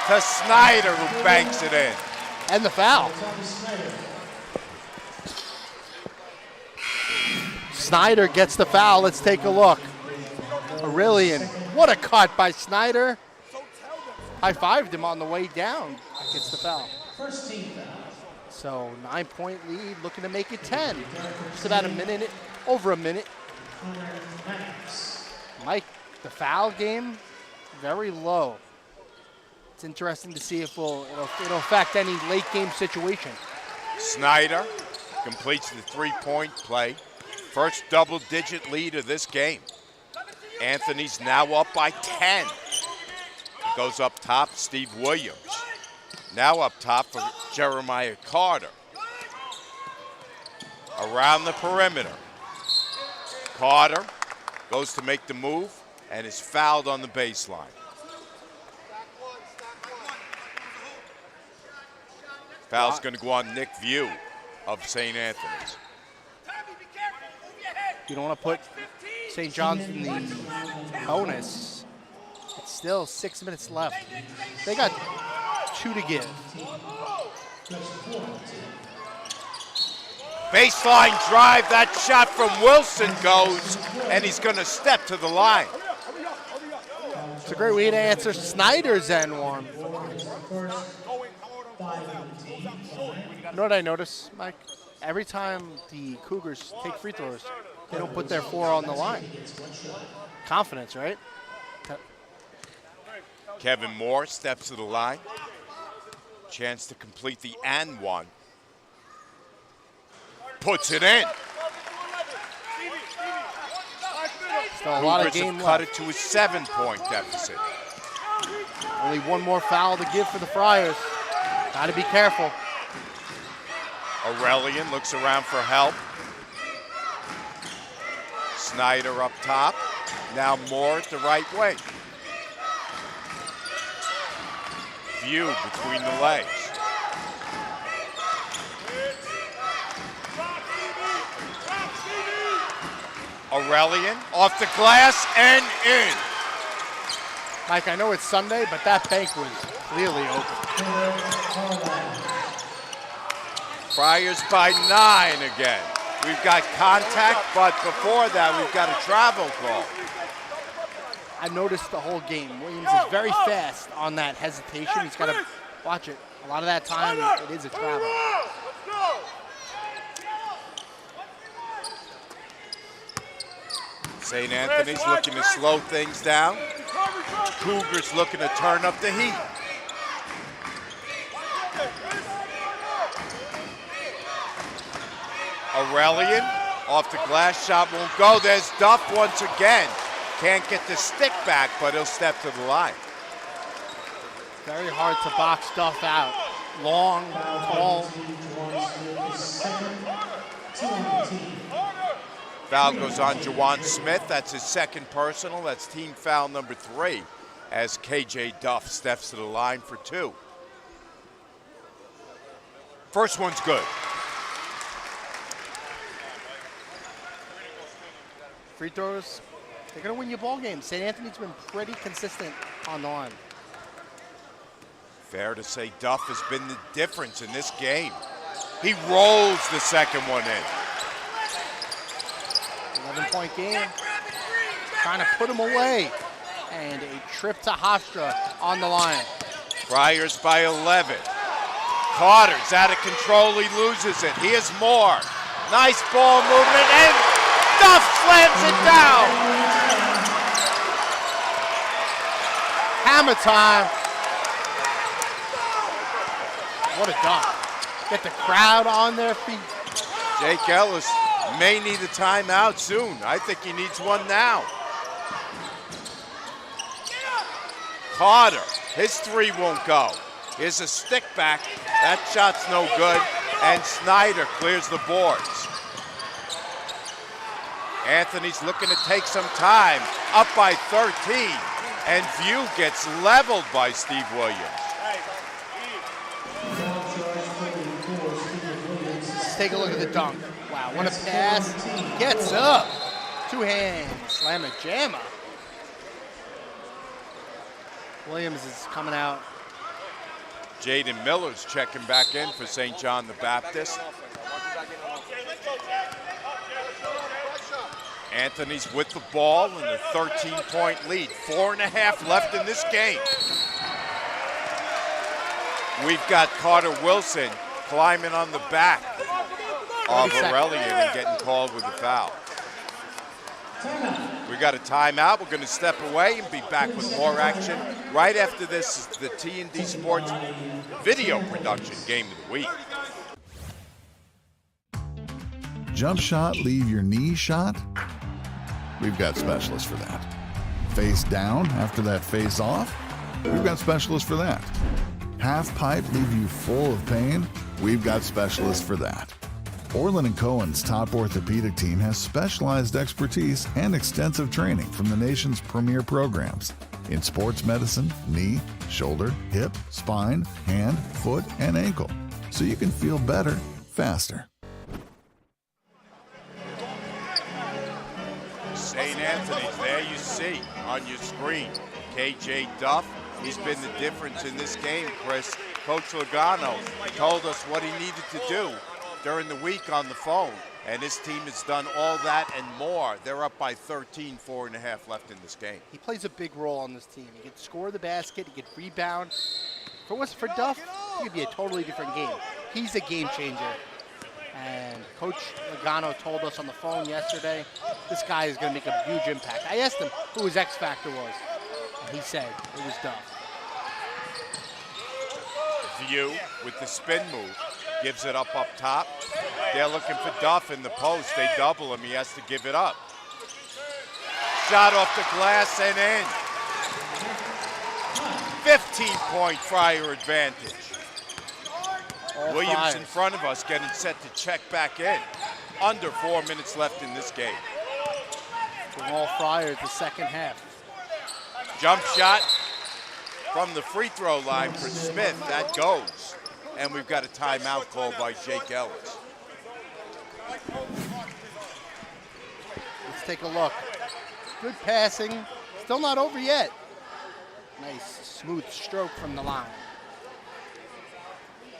To Snyder, who banks it in. And the foul. Snyder gets the foul. Let's take a look. Aurelian, what a cut by Snyder. High-fived him on the way down. Gets the foul. First team foul. So 9-point lead, looking to make it 10. Just about a minute, over a minute. Mike, the foul game, very low. It's interesting to see if it'll affect any late game situation. Snyder completes the 3-point play. First double-digit lead of this game. Anthony's now up by 10. Goes up top, Steve Williams. Now up top for Jeremiah Carter. Around the perimeter. Carter goes to make the move and is fouled on the baseline. Foul's going to go on Nick View of St. Anthony's. You don't want to put St. John's in the bonus. It's still 6 minutes left. They got 2 to give. Baseline drive, that shot from Wilson goes, and he's going to step to the line. It's a great way to answer Snyder's N1. You know what I notice, Mike? Every time the Cougars take free throws, they don't put their 4 on the line. Confidence, right? Kevin Moore steps to the line. Chance to complete the and one. Puts it in. Still a lot of Cougars game have cut left. it to a 7-point deficit. Only one more foul to give for the Friars. Got to be careful. Aurelian looks around for help. Snyder up top. Now Moore at the right wing. View between the legs. Aurelian off the glass and in. Mike, I know it's Sunday, but that bank was clearly open. Friars by 9 again. We've got contact, but before that, we've got a travel call. I noticed the whole game. Williams is very fast on that hesitation. He's got to watch it. A lot of that time, it is a travel. St. Anthony's looking to slow things down. Cougars looking to turn up the heat. Aurelian off the glass, shot won't go. There's Duff once again. Can't get the stick back, but he'll step to the line. Very hard to box Duff out. Long, tall. Foul goes on Jawan Smith. That's his second personal. That's team foul number 3 as KJ Duff steps to the line for 2. First one's good. Free throws, they're going to win you ball games. St. Anthony's been pretty consistent on the line. Fair to say Duff has been the difference in this game. He rolls the second one in. 11-point game. Trying to put him away. And a trip to Hofstra on the line. Friars by 11. Carter's out of control, he loses it. Here's more. Nice ball movement, and Duff slams it down. Hammer time. What a dunk. Get the crowd on their feet. Jake Ellis may need a timeout soon. I think he needs one now. Carter, his three won't go. Here's a stick back. That shot's no good. And Snyder clears the boards. Anthony's looking to take some time. Up by 13. And View gets leveled by Steve Williams. Let's take a look at the dunk. Wow, what a pass. Gets up. Two hands. Slamma jamma. Williams is coming out. Jaden Miller's checking back in for St. John the Baptist. Anthony's with the ball in a 13-point lead. 4.5 left in this game. We've got Carter Wilson climbing on the back of Aurelian and getting called with a foul. We got a timeout. We're going to step away and be back with more action. Right after this is the T&D Sports video production game of the week. Jump shot, leave your knee shot? We've got specialists for that. Face down after that face off? We've got specialists for that. Half pipe, leave you full of pain? We've got specialists for that. Orland & Cohen's top orthopedic team has specialized expertise and extensive training from the nation's premier programs in sports medicine, knee, shoulder, hip, spine, hand, foot, and ankle, so you can feel better faster. St. Anthony's, there you see on your screen. KJ Duff, he's been the difference in this game, Chris. Coach Logano told us what he needed to do during the week on the phone, and his team has done all that and more. They're up by 13, 4.5 left in this game. He plays a big role on this team. He can score the basket, he can rebound. If it wasn't for Duff, it could be a totally different game. He's a game changer. And Coach Logano told us on the phone yesterday, this guy is going to make a huge impact. I asked him who his X factor was, and he said it was Duff. View with the spin move. Gives it up top. They're looking for Duff in the post. They double him. He has to give it up. Shot off the glass and in. 15-point Friar advantage. All Williams Friars. in front of us getting set to check back in. Under 4 minutes left in this game. All Friars the second half. Jump shot from the free throw line for Smith. That goes. And we've got a timeout called by Jake Ellis. Let's take a look. Good passing. Still not over yet. Nice smooth stroke from the line.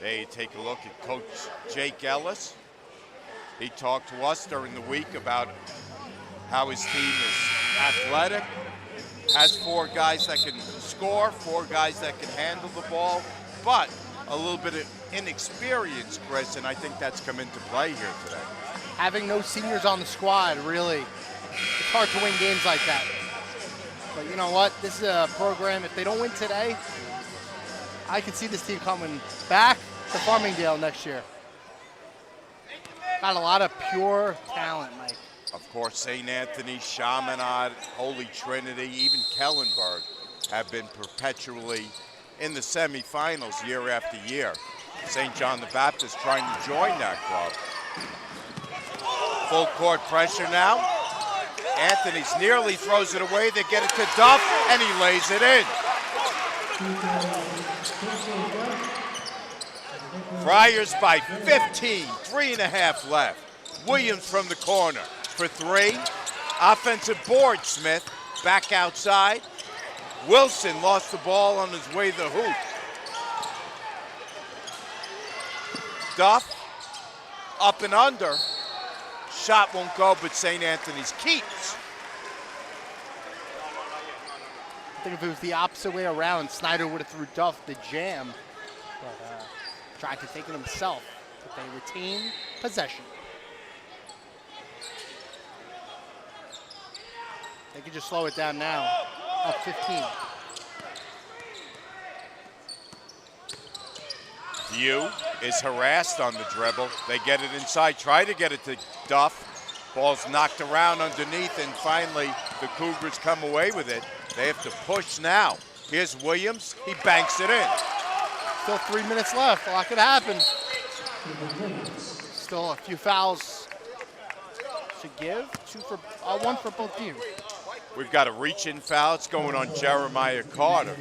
There you take a look at Coach Jake Ellis. He talked to us during the week about how his team is athletic, has 4 guys that can score, 4 guys that can handle the ball, but a little bit of inexperience, Chris, and I think that's come into play here today. Having no seniors on the squad, really, it's hard to win games like that. But you know what? This is a program, if they don't win today, I can see this team coming back to Farmingdale next year. Got a lot of pure talent, Mike. Of course, St. Anthony, Chaminade, Holy Trinity, even Kellenberg have been perpetually in the semifinals year after year. St. John the Baptist trying to join that club. Full court pressure now. Anthony's nearly throws it away. They get it to Duff, and he lays it in. Friars by 15, 3.5 left. Williams from the corner for 3. Offensive board, Smith. Back outside. Wilson lost the ball on his way to the hoop. Duff, up and under. Shot won't go, but St. Anthony's keeps. think if it was the opposite way around, Snyder would have threw Duff the jam, but tried to take it himself. But they retain possession. They can just slow it down now. Up 15. View is harassed on the dribble. They get it inside, try to get it to Duff. Ball's knocked around underneath, and finally the Cougars come away with it. They have to push now. Here's Williams. He banks it in. Still 3 minutes left. A lot could happen. Still a few fouls to give. One for both teams. We've got a reach-in foul. It's going on Jeremiah Carter.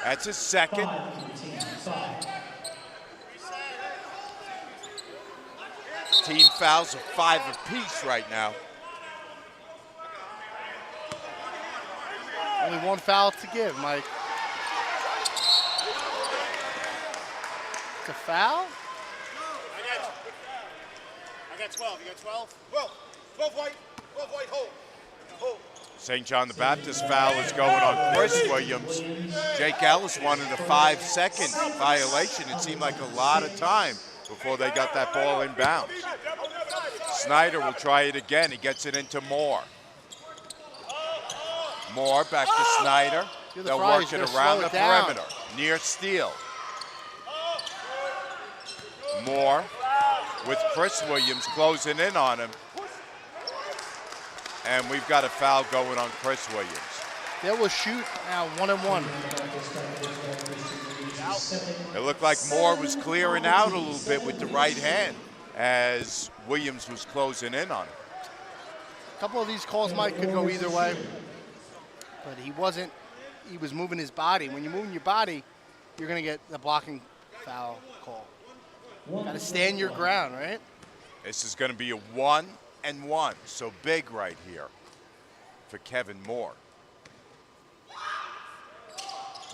That's his second. Team fouls are 5 apiece right now. Only one foul to give, Mike. It's a foul? I got 12. You got 12? 12 white, hold. St. John the Baptist foul is going on Chris Williams. Jake Ellis wanted a 5-second violation. It seemed like a lot of time before they got that ball inbounds. Snyder will try it again. He gets it into Moore. Moore back to Snyder. They'll work it around the perimeter. Near steal. Moore with Chris Williams closing in on him. And we've got a foul going on Chris Williams. They will shoot now 1-1. It looked like Moore was clearing out a little bit with the right hand as Williams was closing in on him. A couple of these calls, Mike, could go either way. But he wasn't, he was moving his body. When you're moving your body, you're going to get the blocking foul call. Got to stand your ground, right? This is going to be a 1-and-1, so big right here for Kevin Moore.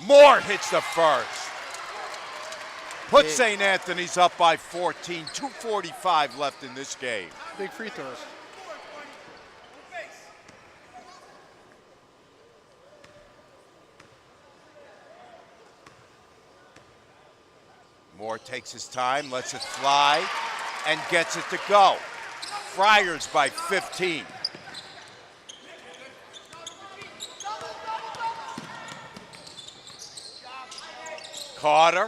Moore hits the first. Put St. Anthony's up by 14, 2:45 left in this game. Big free throws. Moore takes his time, lets it fly, and gets it to go. Friars by 15. Carter,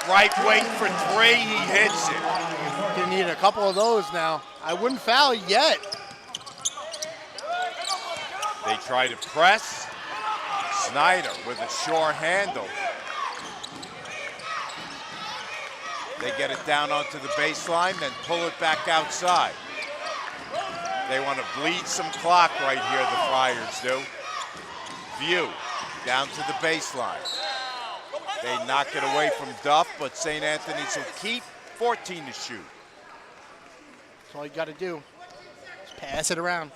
right wing for 3, he hits it. You need a couple of those now. I wouldn't foul yet. They try to press. Snyder with a sure handle. They get it down onto the baseline, then pull it back outside. They want to bleed some clock right here, the Friars do. View down to the baseline. They knock it away from Duff, but St. Anthony's will keep 14 to shoot. That's all you got to do. Just pass it around.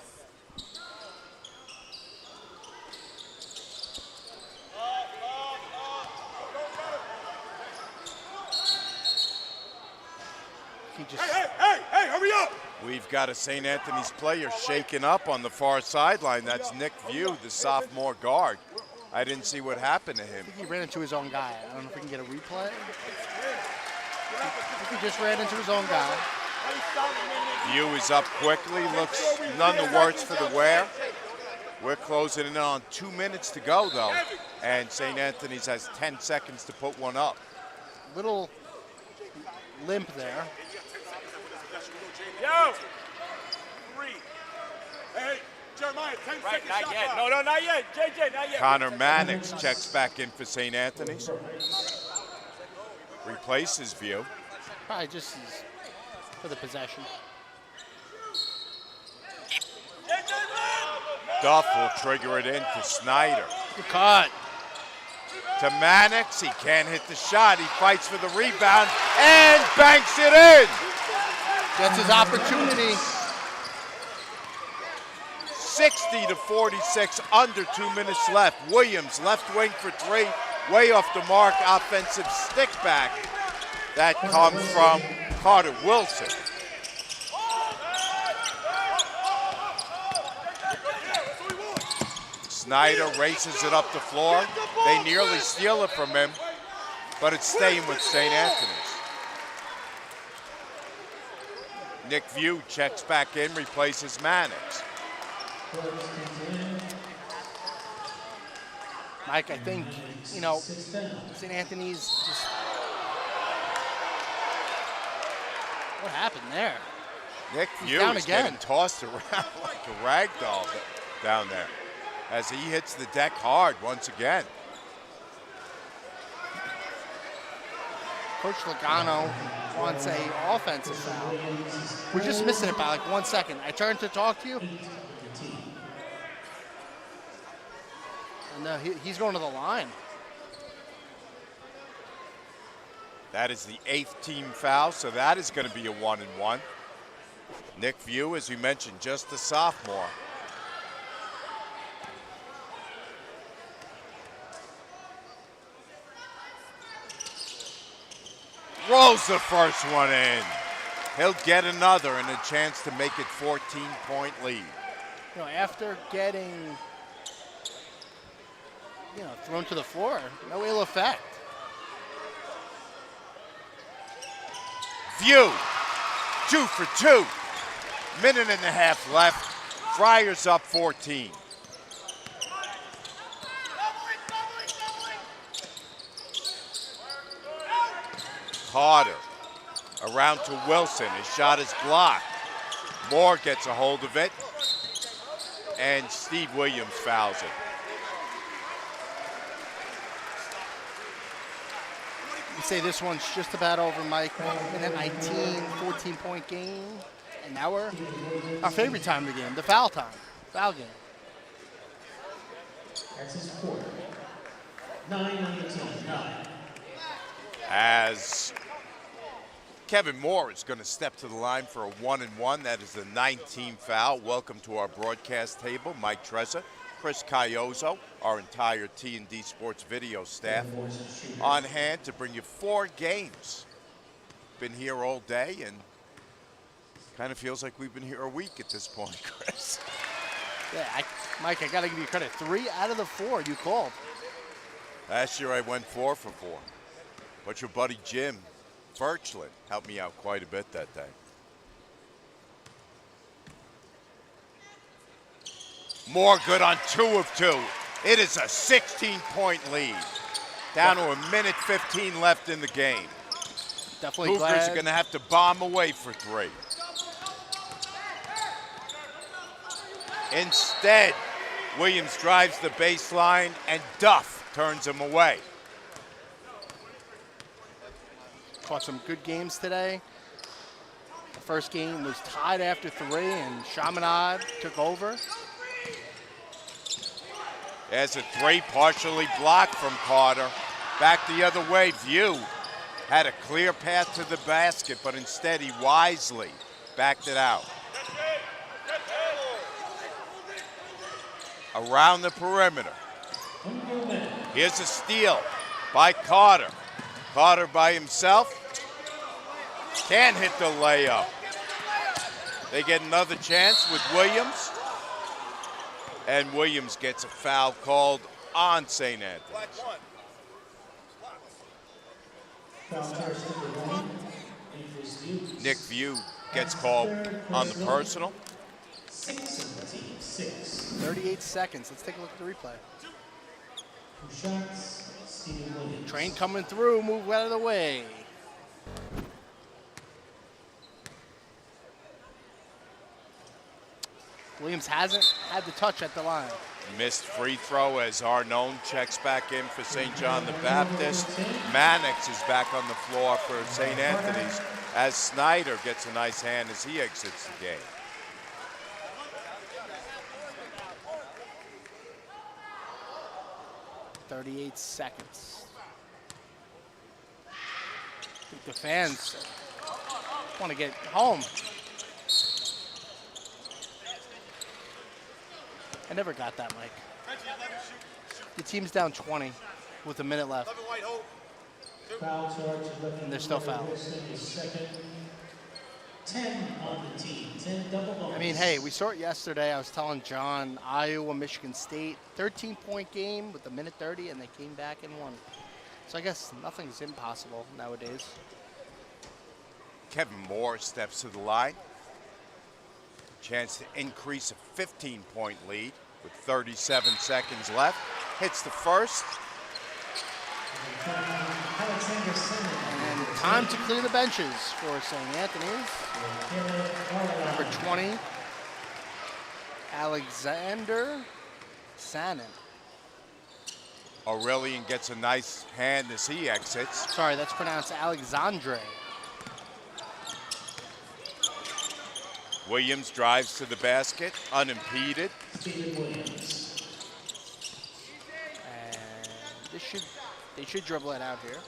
Hey, hurry up! We've got a St. Anthony's player shaken up on the far sideline. That's Nick View, the sophomore guard. I didn't see what happened to him. I think he ran into his own guy. I don't know if we can get a replay. I think he just ran into his own guy. View is up quickly, looks none the worse for the wear. We're closing in on 2 minutes to go, though, and St. Anthony's has 10 seconds to put one up. Little limp there. Yo! 3. Hey, Jeremiah, 10 seconds. Not yet. No, not yet. JJ, not yet. Connor Mannix checks back in for St. Anthony's. Replaces View. Probably just for the possession. Duff will trigger it in to Snyder. Good cut. To Mannix, he can't hit the shot. He fights for the rebound and banks it in. Gets his opportunity. 60-46, under 2 minutes left. Williams, left wing for 3, way off the mark, offensive stick back. That comes from Carter Wilson. Snyder races it up the floor. They nearly steal it from him, but it's staying with St. Anthony's. Nick View checks back in, replaces Mannix. Mike, I think, you know, St. Anthony's just... What happened there? Nick View is getting tossed around like a rag doll down there as he hits the deck hard once again. Coach Logano wants a offensive foul. We're just missing it by like 1 second. I turned to talk to you. And he's going to the line. That is the 8th team foul, so that is going to be a 1-and-1. Nick View, as we mentioned, just a sophomore. Rolls the first one in. He'll get another and a chance to make it 14-point lead. You know, after getting, you know, thrown to the floor, no ill effect. View, 2 for 2. Minute and a half left. Friars up 14. Carter around to Wilson. His shot is blocked. Moore gets a hold of it. And Steve Williams fouls it. You say this one's just about over, Mike. Minute 19, 14-point game. And now we're our favorite time of the game, the foul time. Foul game. That's his quarter. 9 on the team. 9. As Kevin Moore is going to step to the line for a 1-and-1. That is the 19th foul. Welcome to our broadcast table, Mike Trezza, Chris Caiozzo, our entire T&D Sports video staff on hand to bring you 4 games. Been here all day and kind of feels like we've been here a week at this point, Chris. Yeah, Mike, I got to give you credit. 3 out of the 4 you called. Last year I went 4 for 4. But your buddy Jim Birchland helped me out quite a bit that day. More good on 2 of 2. It is a 16-point lead. Down to a minute 15 left in the game. Definitely Hoopers glad. are going to have to bomb away for 3. Instead, Williams drives the baseline and Duff turns him away. Caught some good games today. The first game was tied after 3 and Chaminade took over. There's a 3 partially blocked from Carter. Back the other way, View had a clear path to the basket, but instead he wisely backed it out. Around the perimeter. Here's a steal by Carter. Carter by himself. Can't hit the layup. They get another chance with Williams. And Williams gets a foul called on St. Anthony's. Nick View gets called on the personal. 38 seconds. Let's take a look at the replay. 2 shots. Steve Williams. Train coming through. Move out of the way. Williams hasn't had the touch at the line. Missed free throw as Arnone checks back in for St. John the Baptist. Mannix is back on the floor for St. Anthony's as Snyder gets a nice hand as he exits the game. .38 seconds. I think the fans want to get home. I never got that, Mike. The team's down 20 with a minute left. Foul charge. And they're still fouled. 10 on the team, 10 double bonus. I mean, hey, we saw it yesterday. I was telling John, Iowa, Michigan State, 13-point game with a minute 30, and they came back and won. So I guess nothing's impossible nowadays. Kevin Moore steps to the line. Chance to increase a 15-point lead with 37 seconds left. Hits the first. And time to clear the benches for St. Anthony's. Number 20, Alexander Sanin. Aurelian gets a nice hand as he exits. Sorry, that's pronounced Alexandre. Williams drives to the basket, unimpeded. And they should dribble it out here.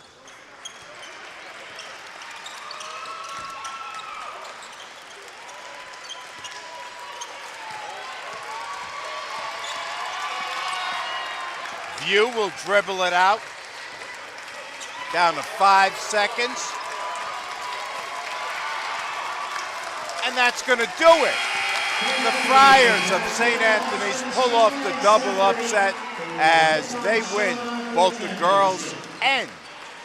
View will dribble it out. Down to 5 seconds. And that's going to do it. The Friars of St. Anthony's pull off the double upset as they win both the girls and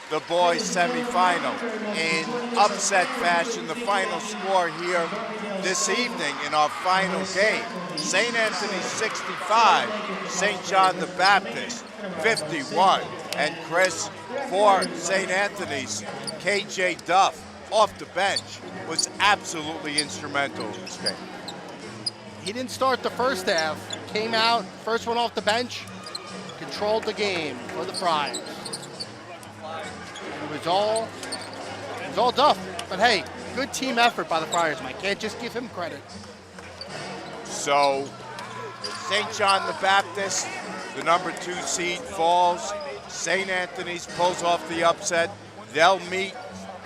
the boys semifinal in upset fashion. The final score here this evening in our final game, St. Anthony's 65, St. John the Baptist 51. And Chris, for St. Anthony's, KJ Duff off the bench was absolutely instrumental in this game. He didn't start the first half, came out, first one off the bench, controlled the game for the Friars. It was all Duff. But hey, good team effort by the Friars, Mike. Can't just give him credit. So, St. John the Baptist, the number 2 seed, falls. St. Anthony's pulls off the upset. They'll meet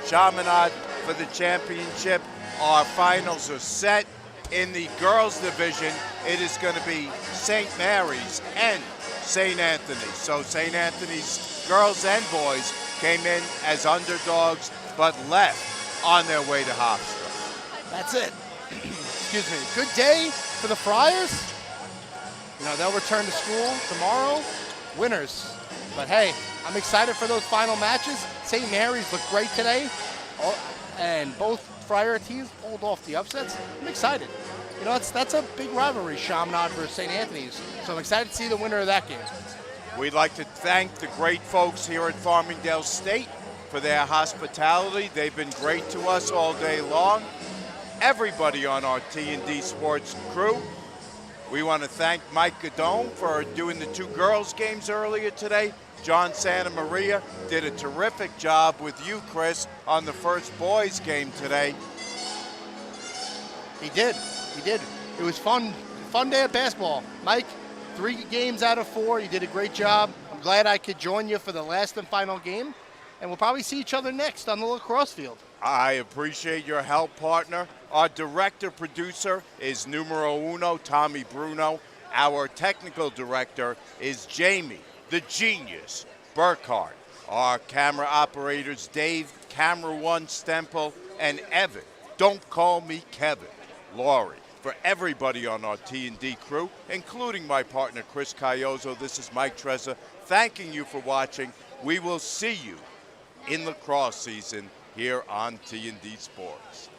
Chaminade for the championship. Our finals are set. In the girls division, it is going to be St. Mary's and St. Anthony's. So St. Anthony's girls and boys came in as underdogs, but left on their way to Hofstra. That's it. Excuse me. Good day for the Friars. You know, they'll return to school tomorrow, winners. But hey, I'm excited for those final matches. St. Mary's looked great today, and both Friar teams pulled off the upsets. I'm excited. You know, that's a big rivalry, Chaminade versus St. Anthony's. So I'm excited to see the winner of that game. We'd like to thank the great folks here at Farmingdale State for their hospitality. They've been great to us all day long. Everybody on our T&D Sports crew. We want to thank Mike Gadone for doing the 2 girls games earlier today. John Santa Maria did a terrific job with you, Chris, on the first boys game today. He did. It was fun day of basketball. Mike, 3 games out of 4. You did a great job. I'm glad I could join you for the last and final game. And we'll probably see each other next on the lacrosse field. I appreciate your help, partner. Our director-producer is numero uno, Tommy Bruno. Our technical director is Jamie, the genius, Burkhart. Our camera operators, Dave, Camera One Stemple, and Evan. Don't call me Kevin. Laurie. For everybody on our T&D crew, including my partner, Chris Cayozo, this is Mike Trezza, thanking you for watching. We will see you in lacrosse season here on T&D Sports.